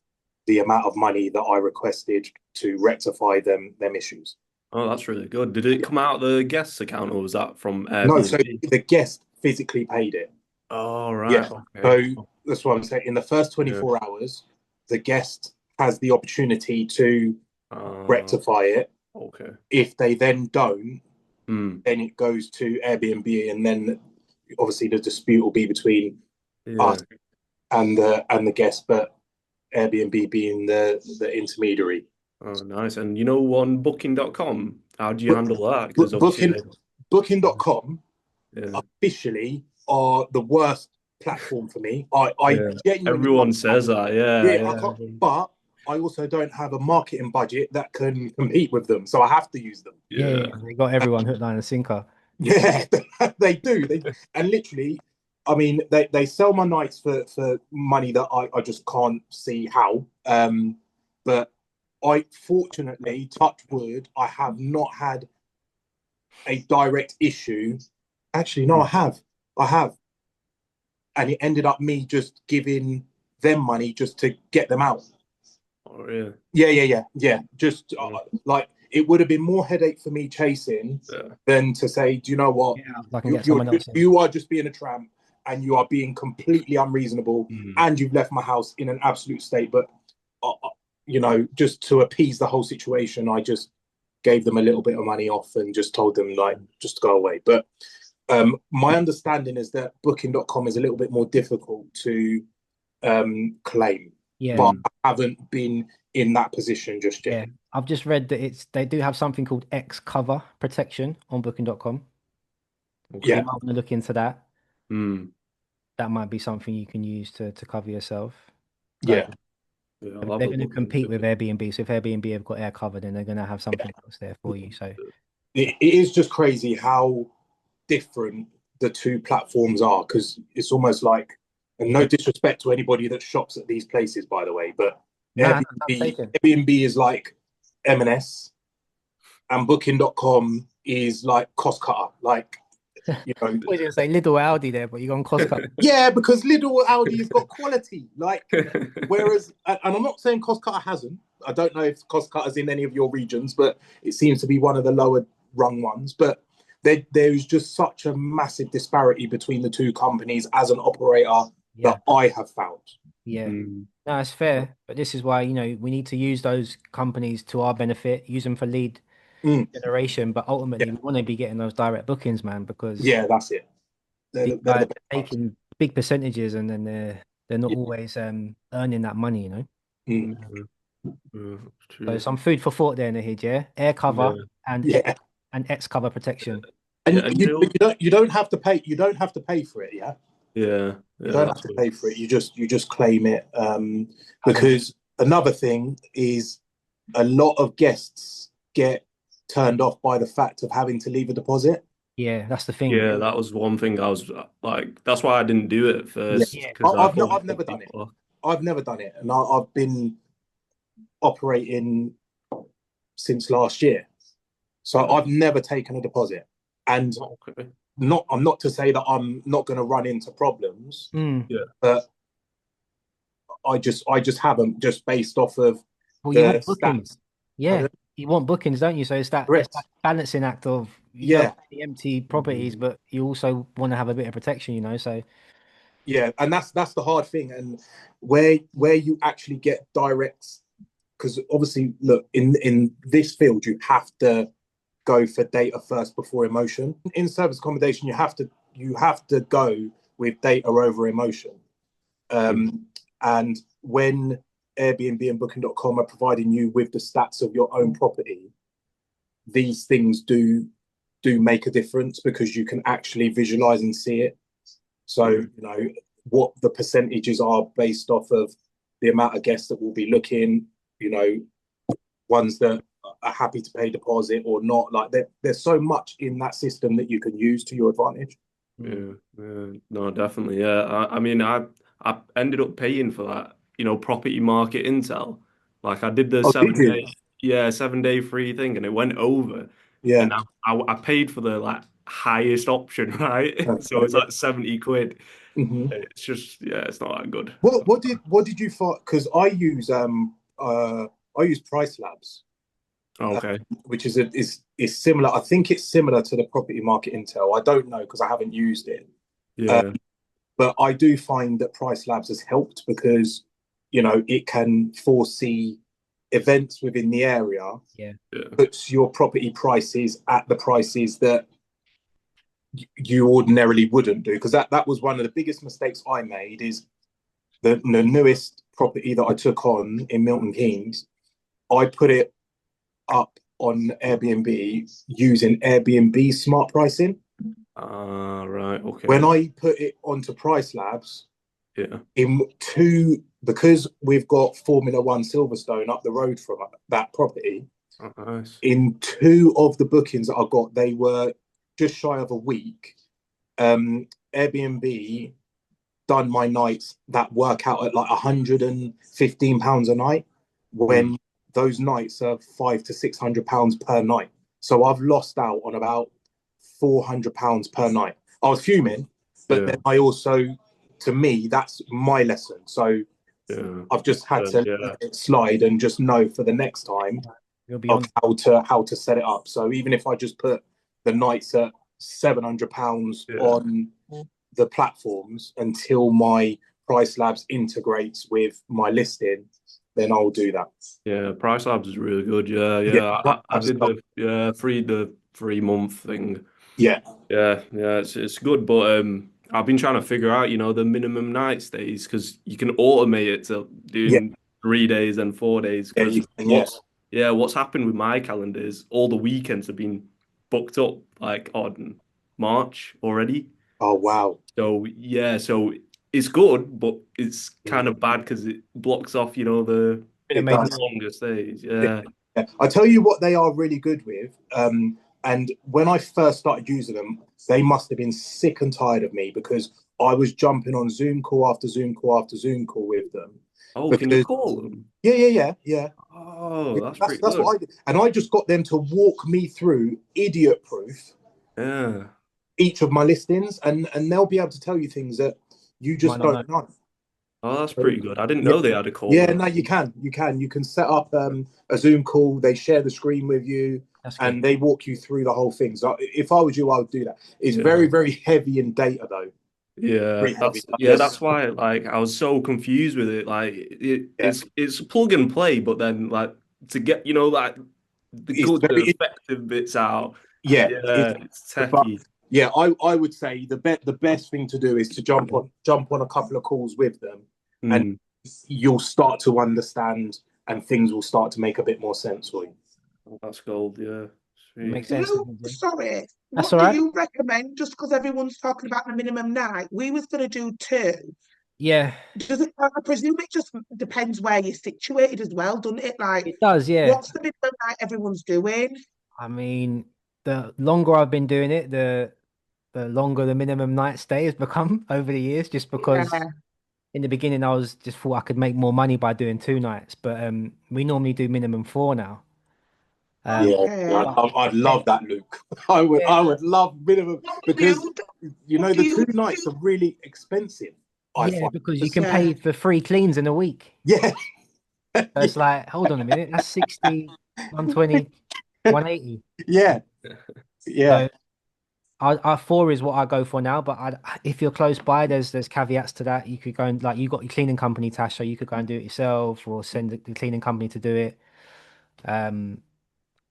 the amount of money that I requested to rectify them issues. Oh, that's really good. Did it come out of the guest's account, or was that from Airbnb? No, so the guest physically paid it. Oh, right. Yeah. Okay. So that's what I'm saying. In the first 24 hours, the guest has the opportunity to rectify it. Okay. If they then don't, then it goes to Airbnb, and then obviously the dispute will be between us and the guest, but Airbnb being the intermediary. Oh, nice. And on booking.com, how do you handle that? Because obviously Booking.com officially are the worst platform for me. I Yeah. genuinely Everyone says that, yeah, yeah. I can't, but I also don't have a marketing budget that can compete with them, so I have to use them. Yeah, they got everyone hook, line, and sinker. Yeah, they do. And literally, I mean, they sell my nights for money that I just can't see how. But I fortunately, touch wood, I have not had a direct issue. Actually, no, I have, and it ended up me just giving them money just to get them out. Oh, yeah. Yeah. Just like it would have been more headache for me chasing than to say, do you know what? Yeah, I can get someone else in. You are just being a tramp and you are being completely unreasonable and you've left my house in an absolute state. But, you know, just to appease the whole situation, I just gave them a little bit of money off and just told them, like, just go away. But my understanding is that Booking.com is a little bit more difficult to claim. Yeah. But I haven't been in that position just yet. Yeah. I've just read that they do have something called X cover protection on Booking.com. Okay. So you might want to look into that. Mm. That might be something you can use to cover yourself. Yeah. Yeah, They're going to compete with Airbnb. So if Airbnb have got air cover, then they're going to have something else there for you. So it is just crazy how different the two platforms are, because it's almost like, and no disrespect to anybody that shops at these places, by the way, but Airbnb is like M&S and Booking.com is like cost cutter. Like, you know, I was going to say Lidl Aldi there, but you're on cost cutter. Yeah, because Lidl Aldi's got quality. Like, whereas, and I'm not saying cost cutter hasn't. I don't know if cost cutter's in any of your regions, but it seems to be one of the lower rung ones. But there's just such a massive disparity between the two companies as an operator that I have found. Yeah, no, it's fair. But this is why, you know, we need to use those companies to our benefit, use them for lead generation. But ultimately, we want to be getting those direct bookings, man, because that's it. They're taking big percentages, and then they're not always earning that money, you know. So some food for thought there, Nahid, yeah. Air cover and X cover protection. And you don't have to pay. You don't have to pay for it. Yeah. Yeah. You don't have to pay for it. You just claim it. Because another thing is, a lot of guests get turned off by the fact of having to leave a deposit. Yeah, that's the thing. Yeah, that was one thing I was like, that's why I didn't do it first. Yeah. I've never done it. I've never done it, and I've been operating since last year, so I've never taken a deposit. And I'm not to say that I'm not going to run into problems, but I just haven't, just based off of you want bookings. Yeah, you want bookings, don't you? So it's that balancing act of the empty properties, but you also want to have a bit of protection, you know. So and that's the hard thing, and where you actually get direct, because obviously, look, in this field you have to go for data first before emotion. In service accommodation, you have to go with data over emotion. And when Airbnb and Booking.com are providing you with the stats of your own property, these things do make a difference, because you can actually visualize and see it. So, you know, what the percentages are based off of the amount of guests that will be looking, you know, ones that are happy to pay deposit or not. Like, there's so much in that system that you can use to your advantage. Yeah, no, definitely. Yeah, I mean, I ended up paying for that, you know, property market intel. Like, I did the 7-day free thing, and it went over. Yeah, and I paid for the like highest option, right? So it's like 70 quid. It's just, it's not that good. What did you find? Because I use Price Labs. Okay. Which is similar. I think it's similar to the property market intel. I don't know, because I haven't used it. Yeah. But I do find that Price Labs has helped, because, you know, it can foresee events within the area. Puts your property prices at the prices that you ordinarily wouldn't do. Because that was one of the biggest mistakes I made, is the newest property that I took on in Milton Keynes. I put it up on Airbnb using Airbnb smart pricing. Ah, right. Okay. When I put it onto Price Labs, Yeah. because we've got Formula One Silverstone up the road from that property, Oh, nice. in 2 of the bookings that I got, they were just shy of a week. Airbnb done my nights that work out at like £115 a night, when those nights are £500 to £600 per night. So I've lost out on about £400 per night. I was fuming, but then I also, to me, that's my lesson. So I've just had to let it slide and just know for the next time You'll be of on. how to set it up. So even if I just put the nights at £700 on the platforms until my Price Labs integrates with my listing, then I'll do that. Yeah, Price Labs is really good. I did the 3 month thing. Yeah, it's good, but I've been trying to figure out, the minimum night stays, because you can automate it to doing 3 days and 4 days. Yeah, you can, What's happened with my calendar is all the weekends have been booked up like on March already. Oh wow. So it's good, but it's kind of bad because it blocks off, the longer stays. Yeah. I tell you what they are really good with. And when I first started using them, they must have been sick and tired of me, because I was jumping on Zoom call after Zoom call after Zoom call with them. Oh, can you call them? Yeah. Oh, that's pretty That's good. what I did. And I just got them to walk me through idiot proof each of my listings, and they'll be able to tell you things that you just don't know. Oh, that's pretty good. I didn't know they had a call. Yeah, no, you can set up a Zoom call. They share the screen with you, and they walk you through the whole thing. So if I was you, I would do that. It's very, very heavy in data though. That's why like I was so confused with it. Like it's plug and play, but then like to get like the effective bits out. It's techie. Yeah, I would say the best thing to do is to jump on a couple of calls with them, and you'll start to understand, and things will start to make a bit more sense for you. That's gold, yeah. Makes sense. Sorry, that's what all right. do you recommend? Just because everyone's talking about the minimum night, we was going to do 2. Yeah. I presume it just depends where you're situated as well, doesn't it? Like, it does, yeah. What's the minimum night everyone's doing? I mean, the longer I've been doing it, the longer the minimum night stay has become over the years, just because in the beginning I was just thought I could make more money by doing 2 nights, but we normally do minimum 4 now. I'd love that, Luke. I would love minimum, because the 2 nights are really expensive. Because you can pay for 3 cleans in a week. Yeah. So it's like, hold on a minute, that's 60, 120, 180. Yeah. So I 4 is what I go for now, but if you're close by, there's caveats to that. You could go and, like, you got your cleaning company, Tash, so you could go and do it yourself, or send the cleaning company to do it.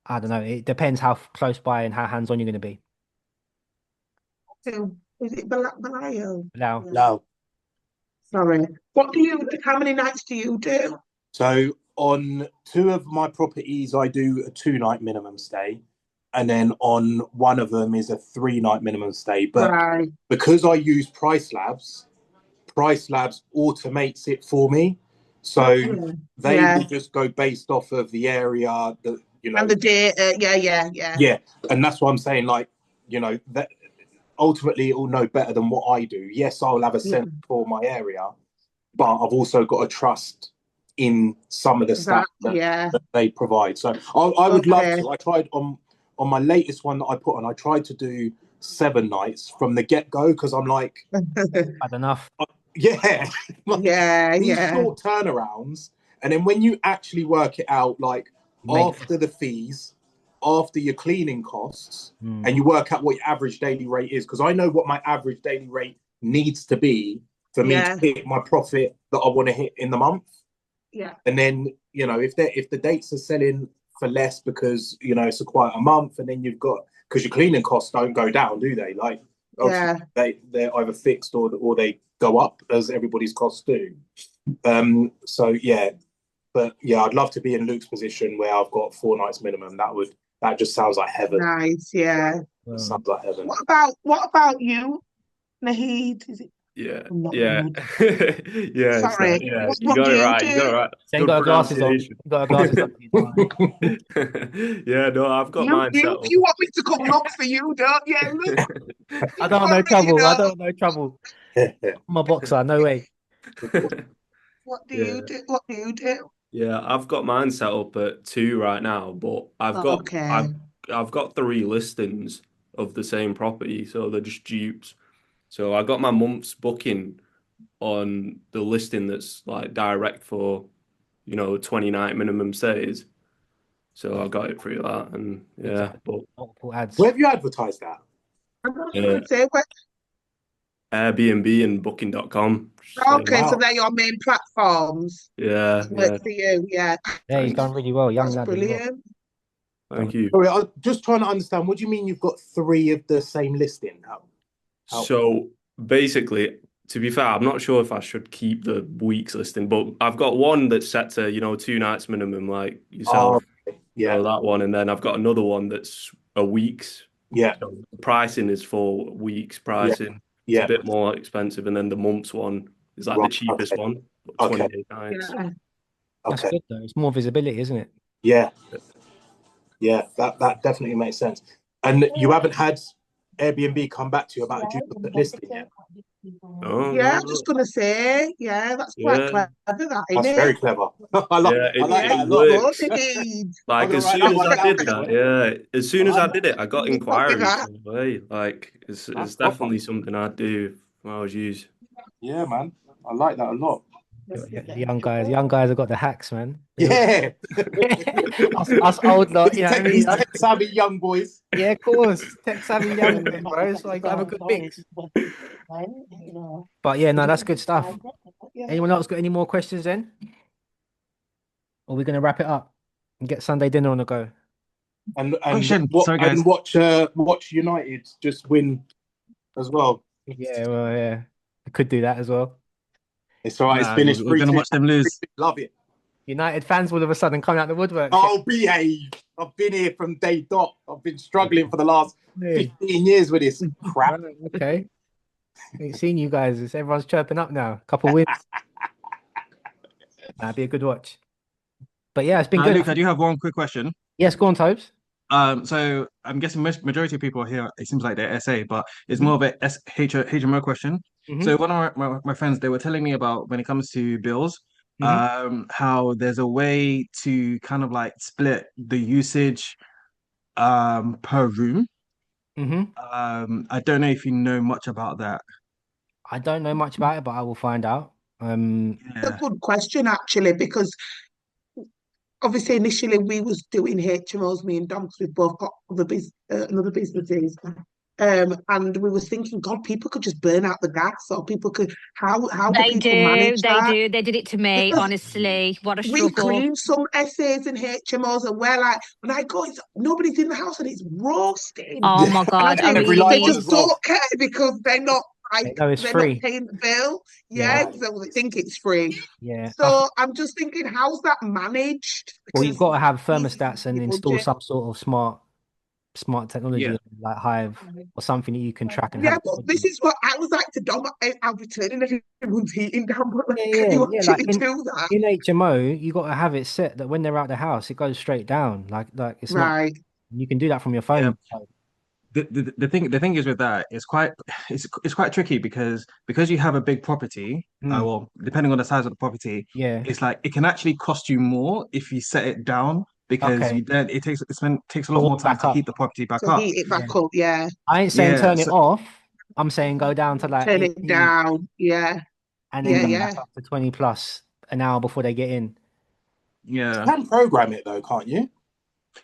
I don't know. It depends how close by and how hands-on you're going to be. So, is it Balayo? No. Sorry. How many nights do you do? So on 2 of my properties, I do a 2-night minimum stay. And then on one of them is a 3-night minimum stay. But because I use Price Labs automates it for me. So they will just go based off of the area that, and the data. Yeah. And that's what I'm saying. Like, that ultimately it will know better than what I do. Yes, I'll have a sense for my area, but I've also got to trust in some of the stuff that they provide. So I would love to. I tried on my latest one that I put on, I tried to do 7 nights from the get-go, because I'm like, had enough. These short turnarounds, and then when you actually work it out, like after the fees, after your cleaning costs, and you work out what your average daily rate is, because I know what my average daily rate needs to be for me to hit my profit that I want to hit in the month. Yeah. And then, if the dates are selling for less because, it's a quieter month, and then you've got, because your cleaning costs don't go down, do they? Like, they're either fixed or they go up, as everybody's costs do. But I'd love to be in Luke's position where I've got 4 nights minimum. That just sounds like heaven. Nice, yeah. Sounds like heaven. What about you, Nahid? Is it? Yeah, I'm not yeah, rude. yeah. It's Sorry. that. Yeah, What, you what got do it you right. You got it do? right. So you Good got her glasses on. pronunciation. You got her glasses on. It's fine. Yeah, no, I've got mine set up. You want me to come look for you, don't you? Look, I don't want no want me, trouble. I don't want no trouble. Yeah. I'm a boxer. No way. What do Yeah. you do? What do you do? Yeah, I've got mine set up at 2 right now, but Okay. I've got 3 listings of the same property, so they're just dupes. So I got my month's booking on the listing that's like direct for, 20-night minimum stays. So I got it through that, and yeah, but Multiple ads. Where have you advertised that? I'm not Yeah. gonna say what. Airbnb and Booking.com. Okay, so Wow. they're your main platforms. Yeah, Work yeah. for you, yeah. Yeah, he's done really well. Young That's lad as well. brilliant. Thank you. Sorry, I'm just trying to understand. What do you mean you've got 3 of the same listing? How? So basically, to be fair, I'm not sure if I should keep the weeks listing, but I've got one that's set to, 2 nights minimum, like yourself. Yeah, So that one, and then I've got another one that's a week's. yeah, So the pricing is for weeks pricing. It's yeah. a bit more expensive, and then the month's one is like the Right, cheapest okay. one, Okay. 28 nights. Yeah. That's Okay. good though. It's more visibility, isn't it? Yeah, yeah. That definitely makes sense. And you haven't had Airbnb come back to you about a duplicate listing yet? Oh, Yeah, no, I'm just gonna say, yeah, that's quite Yeah. clever, that, That's isn't very it? clever. I like Yeah, I like Yeah, that a it lot. good works. indeed. Like I'm as gonna soon write as that I one did down, that, yeah, as soon as I did it, I got You copy inquiries that. straight away. Like it's That's definitely proper. something I'd do if I was you. Yeah, man. I like that a lot. Young guys have got the hacks, man. Yeah. Us old lot, you know what I mean? These tech savvy young boys. Yeah, of course. Tech savvy young men, bro. So you got to have a good mix. But yeah, no, that's good stuff. Anyone else got any more questions then? Or are we going to wrap it up and get Sunday dinner on the go? And Question. Sorry, guys. and watch United just win as well. Yeah, well, yeah. We could do that as well. It's all right. It's Nah, finished. we're gonna 3-2. watch them lose. Love it. United fans all of a sudden coming out the woodwork. Oh, behave. I've been here from day dot. I've been struggling for the last Hey. 15 years with this crap. Right, okay. Ain't seen you guys. Everyone's chirping up now. Couple wins. That'd be a good watch. But yeah, it's been good. Luke, I do have one quick question. Yes, go on, Tobes. So I'm guessing majority of people here, it seems like they're SA, but it's more of a HMO question. Mhm. So one of my friends, they were telling me about when it comes to bills, how there's a way to kind of like split the usage per room. I don't know if you know much about that. I don't know much about it, but I will find out. It's a good question, actually, because obviously initially we was doing HMOs, me and Dom, 'cause we've both got another businesses. And we were thinking, God, people could just burn out the gas, or people could, how do They people do, manage they that? do. They did it to me, Because honestly. What a we struggle. clean some essays and HMOs, and we're like, when I go, nobody's in the house and it's roasting. Oh my And I God, I think Every really light they on mean, just as well. don't care because they're not They know it's they're free. not paying the bill. Yeah. Yeah, so they think it's free. Yeah. So I'm just thinking, how's that managed? Well, you've Because got to have it's easy thermostats to and your install budget. some sort of smart technology Yeah. like Hive or something that you can track and Yeah, have. but this is what I was like to Dom. I'll be turning everyone's heating down, but like, Yeah, can you yeah, actually like do that? in HMO, you got to have it set that when they're out the house, it goes straight down. Like it's not. Right. You can do that from your Yeah. phone. The thing is with that, it's quite tricky because you have a big property, well, depending on the size of the property, Yeah. it's like it can actually cost you more if you set it down because Okay. it takes a lot Pull more time back to up. heat the property back To up. heat it back up, yeah. I ain't saying Yeah, turn it so off. I'm saying go down to like Turn it 18 down, yeah. and then Yeah, go yeah. back up to 20 plus an hour before they get in. yeah. You can program it though, can't you?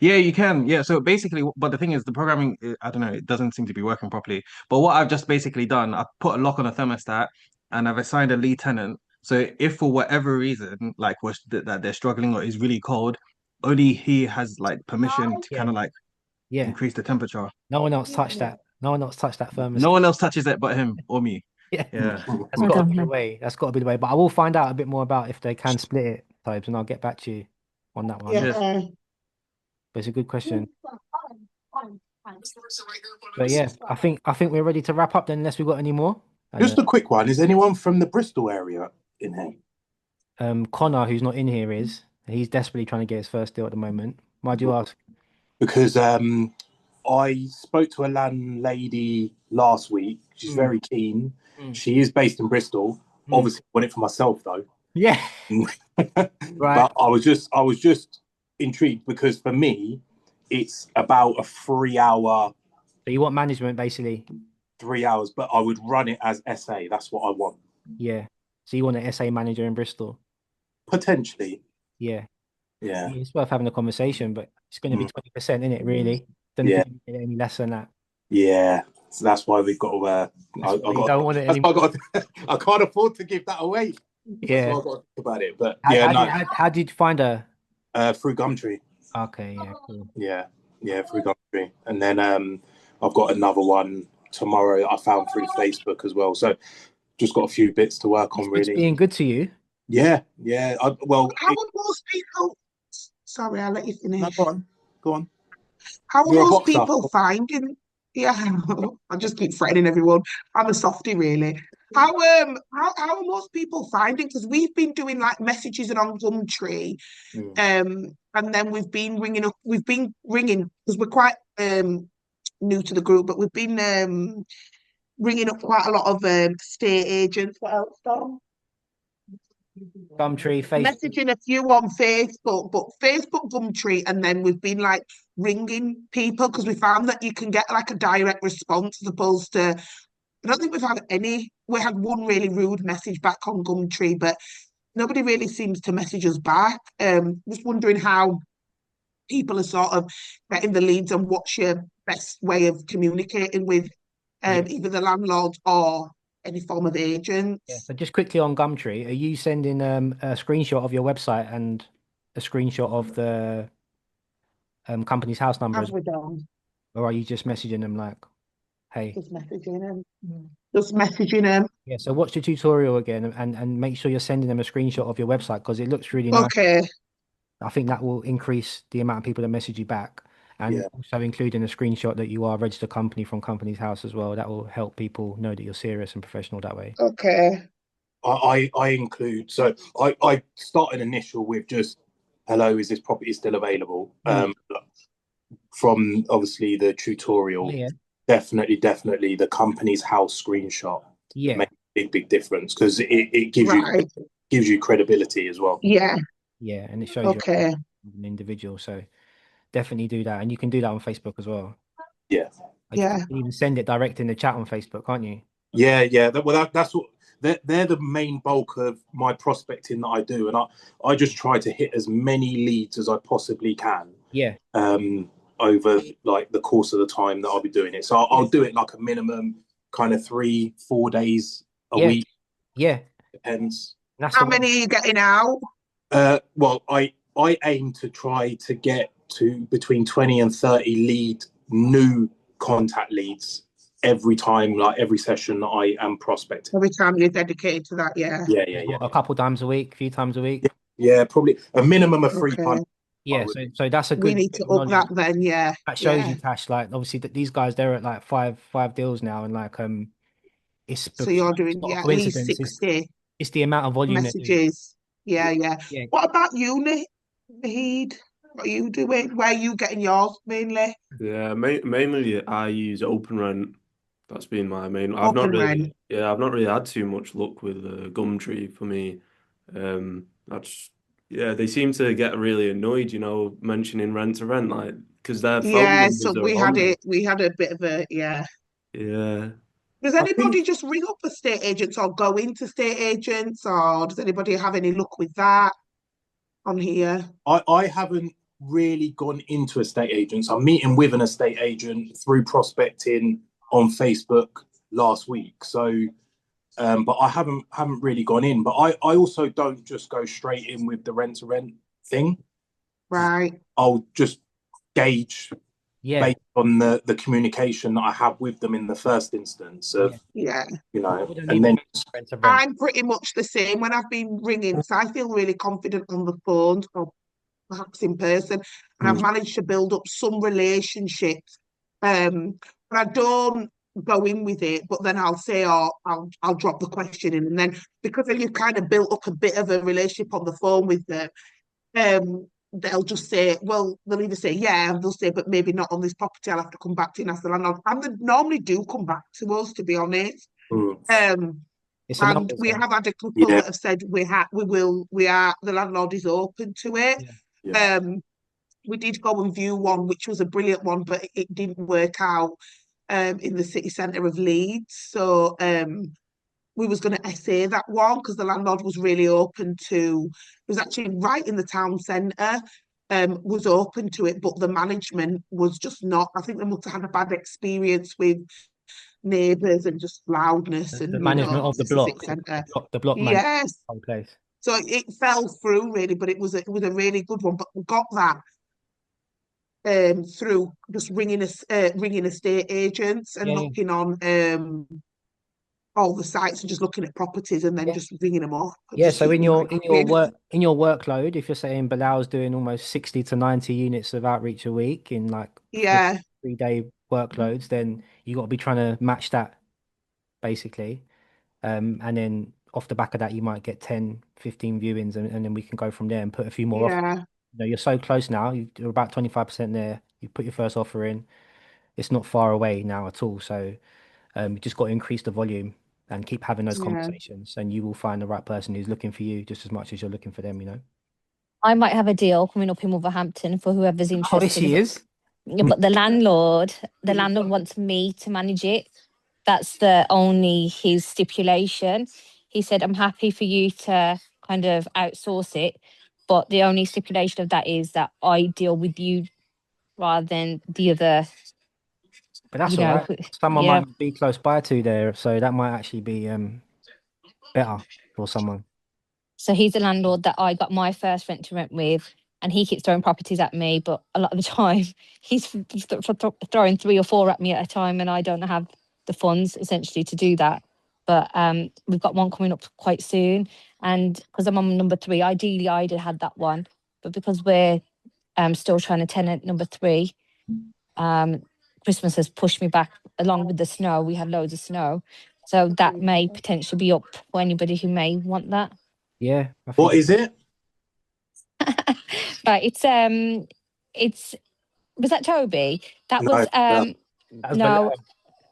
Yeah, you can. Yeah, so basically, but the thing is, the programming, I don't know, it doesn't seem to be working properly. But what I've just basically done, I've put a lock on a thermostat and I've assigned a lead tenant. So if for whatever reason, like that they're struggling or is really cold, only he has like permission to kind of like increase the temperature. No one else touched that. No one else touched that thermostat. No one else touches it but him or me. Yeah. Yeah. That's got to be the way. That's got to be the way. But I will find out a bit more about if they can split it, Tobes, and I'll get back to you on that one. Yeah. But it's a good question. But yeah, I think we're ready to wrap up then, unless we've got any more. Just a quick one. Is anyone from the Bristol area in here? Connor, who's not in here, he's desperately trying to get his first deal at the moment. Why do you ask? Because I spoke to a landlady last week. She's very keen. She is based in Bristol. Obviously, I want it for myself though. Yeah. Right. But I was just intrigued because for me, it's about a 3 hour. So you want management basically? 3 hours, but I would run it as SA. That's what I want. Yeah. So you want an SA manager in Bristol? Potentially. Yeah. Yeah. It's worth having a conversation, but it's going to be 20%, isn't it? Really? Don't Yeah. think any less than that. Yeah. So that's why we've got to. I don't want it anymore. I can't afford to give that away. Yeah. That's why I got to think about it. But how did you find her? Through Gumtree. Okay. Yeah. Cool. Yeah, through Gumtree, and then I've got another one tomorrow. I found through Facebook as well. So just got a few bits to work on. Really, it's being good to you. Yeah. How are most people? Sorry, I'll let you finish. No, go on. How are most people finding? Yeah, I just keep threatening everyone. I'm a softie, really. How are most people finding? Because we've been doing like messages and on Gumtree, and then we've been ringing up. We've been ringing because we're quite new to the group, but we've been ringing up quite a lot of estate agents. What else, Dom? Gumtree, Facebook. Messaging a few on Facebook, but Facebook, Gumtree, and then we've been like ringing people because we found that you can get like a direct response as opposed to. I don't think we've had any. We had one really rude message back on Gumtree, but nobody really seems to message us back. Just wondering how people are sort of getting the leads and what's your best way of communicating with either the landlord or any form of agent. Yeah. So just quickly on Gumtree, are you sending a screenshot of your website and a screenshot of the company's house number, or are you just messaging them like, hey? Just messaging them. Just messaging them. Yeah. So watch the tutorial again and make sure you're sending them a screenshot of your website because it looks really nice. Okay. I think that will increase the amount of people that message you back, and also including a screenshot that you are a registered company from Company's House as well. That will help people know that you're serious and professional that way. Okay. I include, so I start an initial with just, hello, is this property still available? From obviously the tutorial, definitely the Company's House screenshot makes a big difference because it gives you credibility as well. Yeah, and it shows you're an individual. So definitely do that, and you can do that on Facebook as well. Yeah. You can even send it direct in the chat on Facebook, can't you? Yeah. That's what they're the main bulk of my prospecting that I do, and I just try to hit as many leads as I possibly can. Yeah. Over like the course of the time that I'll be doing it, so I'll do it like a minimum kind of 3-4 days a week. Yeah. Depends. How many are you getting out? Well, I aim to try to get to between 20 and 30 new contact leads every time, like every session that I am prospecting. Every time you're dedicated to that, yeah. A couple times a week, a few times a week. Yeah, probably a minimum of 3 times. Yeah, so that's a good. We need to up that then, yeah. That shows you, Tash. Like obviously, that these guys they're at like five deals now, and like it's so you're doing at least 60. It's the amount of volume messages. Yeah. What about you, Nahid? What are you doing? Where are you getting yours mainly? Yeah, mainly I use OpenRent. That's been my main. I've not really had too much luck with Gumtree for me. They seem to get really annoyed, mentioning rent to rent, like because their phone numbers so we had a bit of a Yeah. Does anybody just ring up estate agents or go into estate agents, or does anybody have any luck with that on here? I haven't really gone into estate agents. I'm meeting with an estate agent through prospecting on Facebook last week. So, but I haven't really gone in. But I also don't just go straight in with the rent to rent thing. Right. I'll just gauge based on the communication that I have with them in the first instance of, and then I'm pretty much the same when I've been ringing. So I feel really confident on the phone or perhaps in person. And I've managed to build up some relationships But I don't go in with it, but then I'll say, oh, I'll drop the question in, and then because then you've kind of built up a bit of a relationship on the phone with them, they'll just say, well, they'll either say yeah, and they'll say, but maybe not on this property. I'll have to come back to you and ask the landlord, and they normally do come back to us, to be honest. It's a And numbers we game. have had a couple Yeah. that have said the landlord is open to it. Yeah. We did go and view one, which was a brilliant one, but it didn't work out in the city centre of Leeds. So we was going to essay that one because the landlord was really open to, it was actually right in the town centre, was open to it, but the management was just not. I think they must have had a bad experience with neighbours and just loudness and The management of the it's a block, city centre. the block management Yes. of the place. So it fell through really, but it was a really good one. But we got that through just ringing estate agents and knocking on all the sites and just looking at properties and then just ringing them up. Yeah, so in your workload, if you're saying Bilal's doing almost 60 to 90 units of outreach a week in like yeah, 3-day workloads, then you got to be trying to match that basically. And then off the back of that, you might get 10, 15 viewings, and then we can go from there and put a few more offers. yeah, You know, you're so close now. You're about 25% there. You put your first offer in. It's not far away now at all. So you just got to increase the volume and keep having those yeah. conversations, and you will find the right person who's looking for you just as much as you're looking for them, you know. I might have a deal coming up in Wolverhampton for whoever's Oh, interested. she is. Yeah, but the landlord wants me to manage it. That's the only his stipulation. He said, I'm happy for you to kind of outsource it, but the only stipulation of that is that I deal with you rather than the other. But that's You all know, right. Someone yeah. might be close by to there, so that might actually be better for someone. So he's the landlord that I got my first rent to rent with, and he keeps throwing properties at me. But a lot of the time, he's throwing 3 or 4 at me at a time, and I don't have the funds essentially to do that. But we've got one coming up quite soon, and because I'm on number 3, ideally I'd have had that one, but because we're still trying to tenant number 3, Christmas has pushed me back along with the snow. We had loads of snow, so that may potentially be up for anybody who may want that. Yeah. What is it? Right, it's was that Toby? That No, was That was no. Bilal.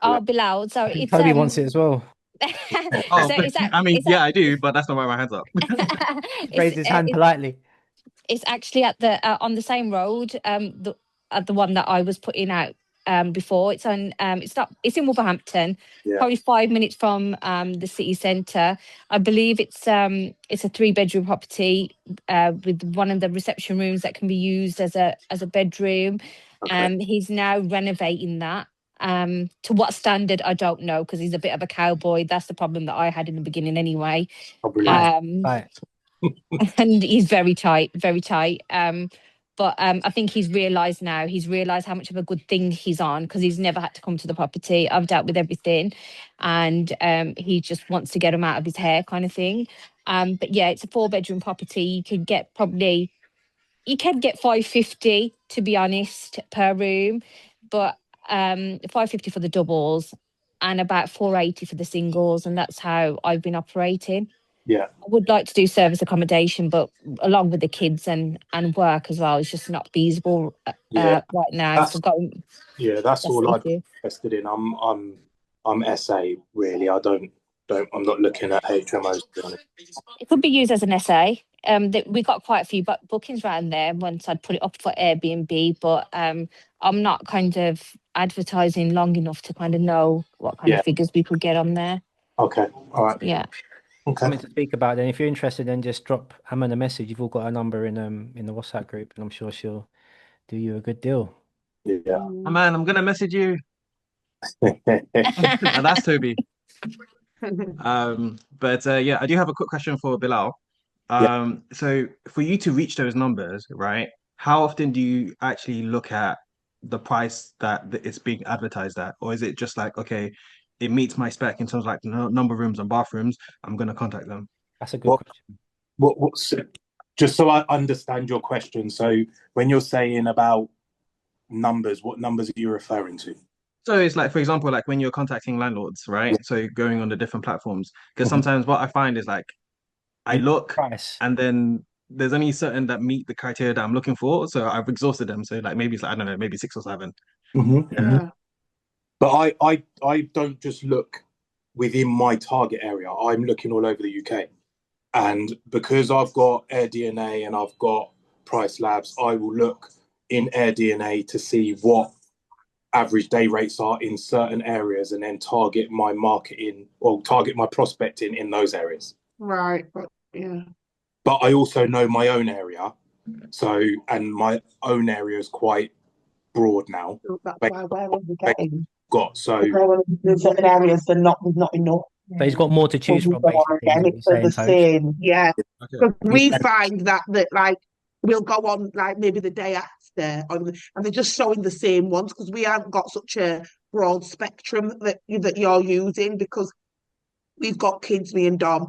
Oh, Bilal. So it's Toby wants it as well. Oh, so it's I mean, yeah, I do, but that's not why my hands up. Raised his hand politely. It's actually at the on the same road, at the one that I was putting out before. It's on it's in Wolverhampton, Yeah. probably 5 minutes from the city centre. I believe it's a 3-bedroom property with one of the reception rooms that can be used as a bedroom. Okay. He's now renovating that. To what standard I don't know, because he's a bit of a cowboy. That's the problem that I had in the beginning anyway. Probably. Right. And he's very tight, very tight. But I think he's realised how much of a good thing he's on, because he's never had to come to the property. I've dealt with everything, and he just wants to get him out of his hair, kind of thing. But yeah, it's a 4-bedroom property. You can get 550, to be honest, per room, but 550 for the doubles and about 480 for the singles, and that's how I've been operating. Yeah. I would like to do service accommodation, but along with the kids and work as well, it's just not feasible Yeah. right now. That's- So going, Yeah, that's that's all the I'm issue. interested in. I'm SA really. I'm not looking at HMOs, to be honest. It could be used as an essay. We got quite a few bookings around there once I'd put it up for Airbnb, but I'm not kind of advertising long enough to kind of know what kind Yeah. of figures we could get on there. Okay. All right. Yeah. Okay. Something to speak about. Then, if you're interested, then just drop Hammond a message. You've all got a number in the WhatsApp group, and I'm sure she'll do you a good deal. Yeah. Oh, man, I'm gonna message you. And that's Toby. But yeah, I do have a quick question for Bilal. So for you to reach those numbers, right? How often do you actually look at the price that it's being advertised at, or is it just like, okay, it meets my spec in terms of like the number of rooms and bathrooms, I'm gonna contact them? That's a good question. What's just so I understand your question. So when you're saying about numbers, what numbers are you referring to? So it's like, for example, like when you're contacting landlords, right? Yeah. So going on the different platforms, because Mhm. sometimes what I find is like I look Price. and then there's only certain that meet the criteria that I'm looking for. So I've exhausted them. So like maybe it's like, I don't know, maybe 6 or 7. Yeah. But I don't just look within my target area. I'm looking all over the UK. And because I've got AirDNA and I've got Price Labs, I will look in AirDNA to see what average day rates are in certain areas and then target my marketing or target my prospecting in those areas. Right. But yeah. But I also know my own area. So, and my own area is quite broad now. So that's why where are we getting? So In certain areas, they're not enough. So he's got more to choose from, basically. Is what Organic you're for saying, the Tobes. same, yeah. Okay. Because we find that like we'll go on like maybe the day after, and they're just showing the same ones because we haven't got such a broad spectrum that you're using because we've got kids, me and Dom.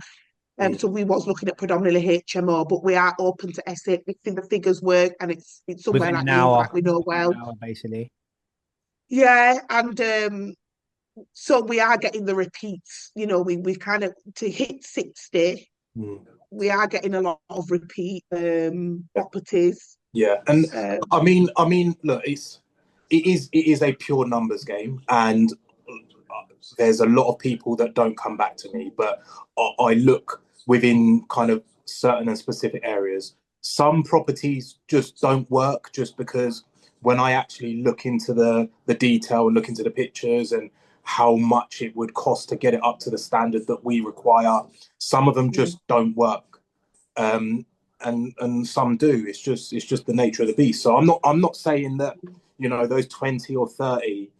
So we was looking at predominantly HMO, but we are open to SA if the figures work and it's somewhere Within like an hour. like we know well. An hour, basically. Yeah, and so we are getting the repeats. You know, we kind of to hit 60. We are getting a lot of repeat properties. Yeah, and I mean, look, it is a pure numbers game, and there's a lot of people that don't come back to me, but I look within kind of certain and specific areas. Some properties just don't work just because when I actually look into the detail and look into the pictures and how much it would cost to get it up to the standard that we require, some of them just don't work. And some do. It's just the nature of the beast. So I'm not saying that, you know, those 20 or 30,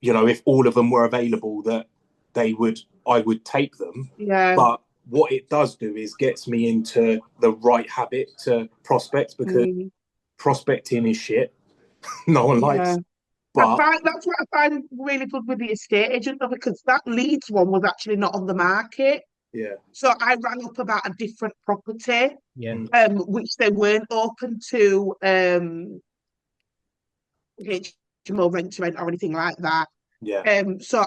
you know, if all of them were available, that I would take them. Yeah. But what it does do is gets me into the right habit to prospect, because prospecting is shit. No one likes. But that's what I find really good with the estate agent, though, because that Leeds one was actually not on the market. Yeah. So I rang up about a different property. Yeah. Which they weren't open to HMO rent to rent or anything like that. Yeah. So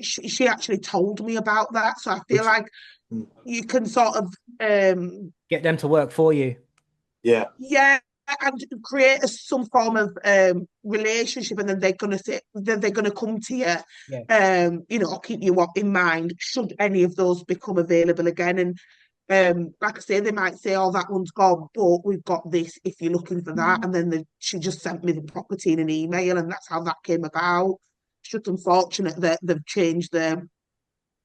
she actually told me about that. So I feel like you can sort of get them to work for you. Yeah. Yeah, and create some form of relationship, and then they're gonna come to you. Yeah. You know, or keep you in mind should any of those become available again. And like I say, they might say, "Oh, that one's gone, but we've got this if you're looking for that." And then she just sent me the property in an email, and that's how that came about. It's just unfortunate that they've changed their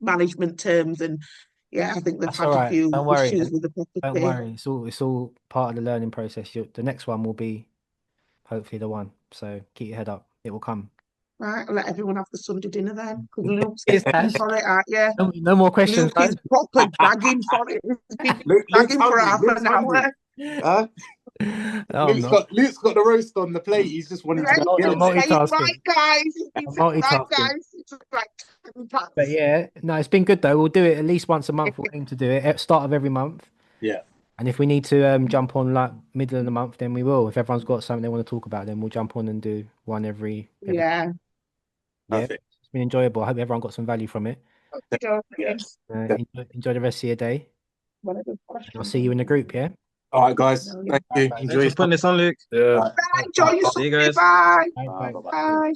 management terms, and yeah, I think they've That's had all a right. few Don't worry. issues with the property. Don't worry. It's all part of the learning process. The next one will be hopefully the one. So keep your head up. It will come. Right, I'll let everyone have the Sunday dinner then, because Luke's Cheers, begging Tash. for it, aren't you? No more questions, Luke guys. is proper begging for it. He's been Luke's begging for hungry. half an hour. Huh? No, I'm not. Luke's got the roast on the plate. He's just wanting Yeah, to he's go. been multitasking. saying, right, guys. He's been I'm saying, right, multitasking. guys. It's like 10 packs. But yeah, no, it's been good though. We'll do it at least once a month. We'll aim to do it at start of every month. Yeah. And if we need to jump on like middle of the month, then we will. If everyone's got something they want to talk about, then we'll jump on and do one every Yeah. Perfect. It's been enjoyable. I hope everyone got some value from it. Yes. Enjoy the rest of your day. I'll see you in the group, yeah? All right, guys. Thank you. Thanks Enjoy. for putting this on, Luke. Yeah. Enjoy your See you Sunday. guys. Bye. Bye. Bye. Bye.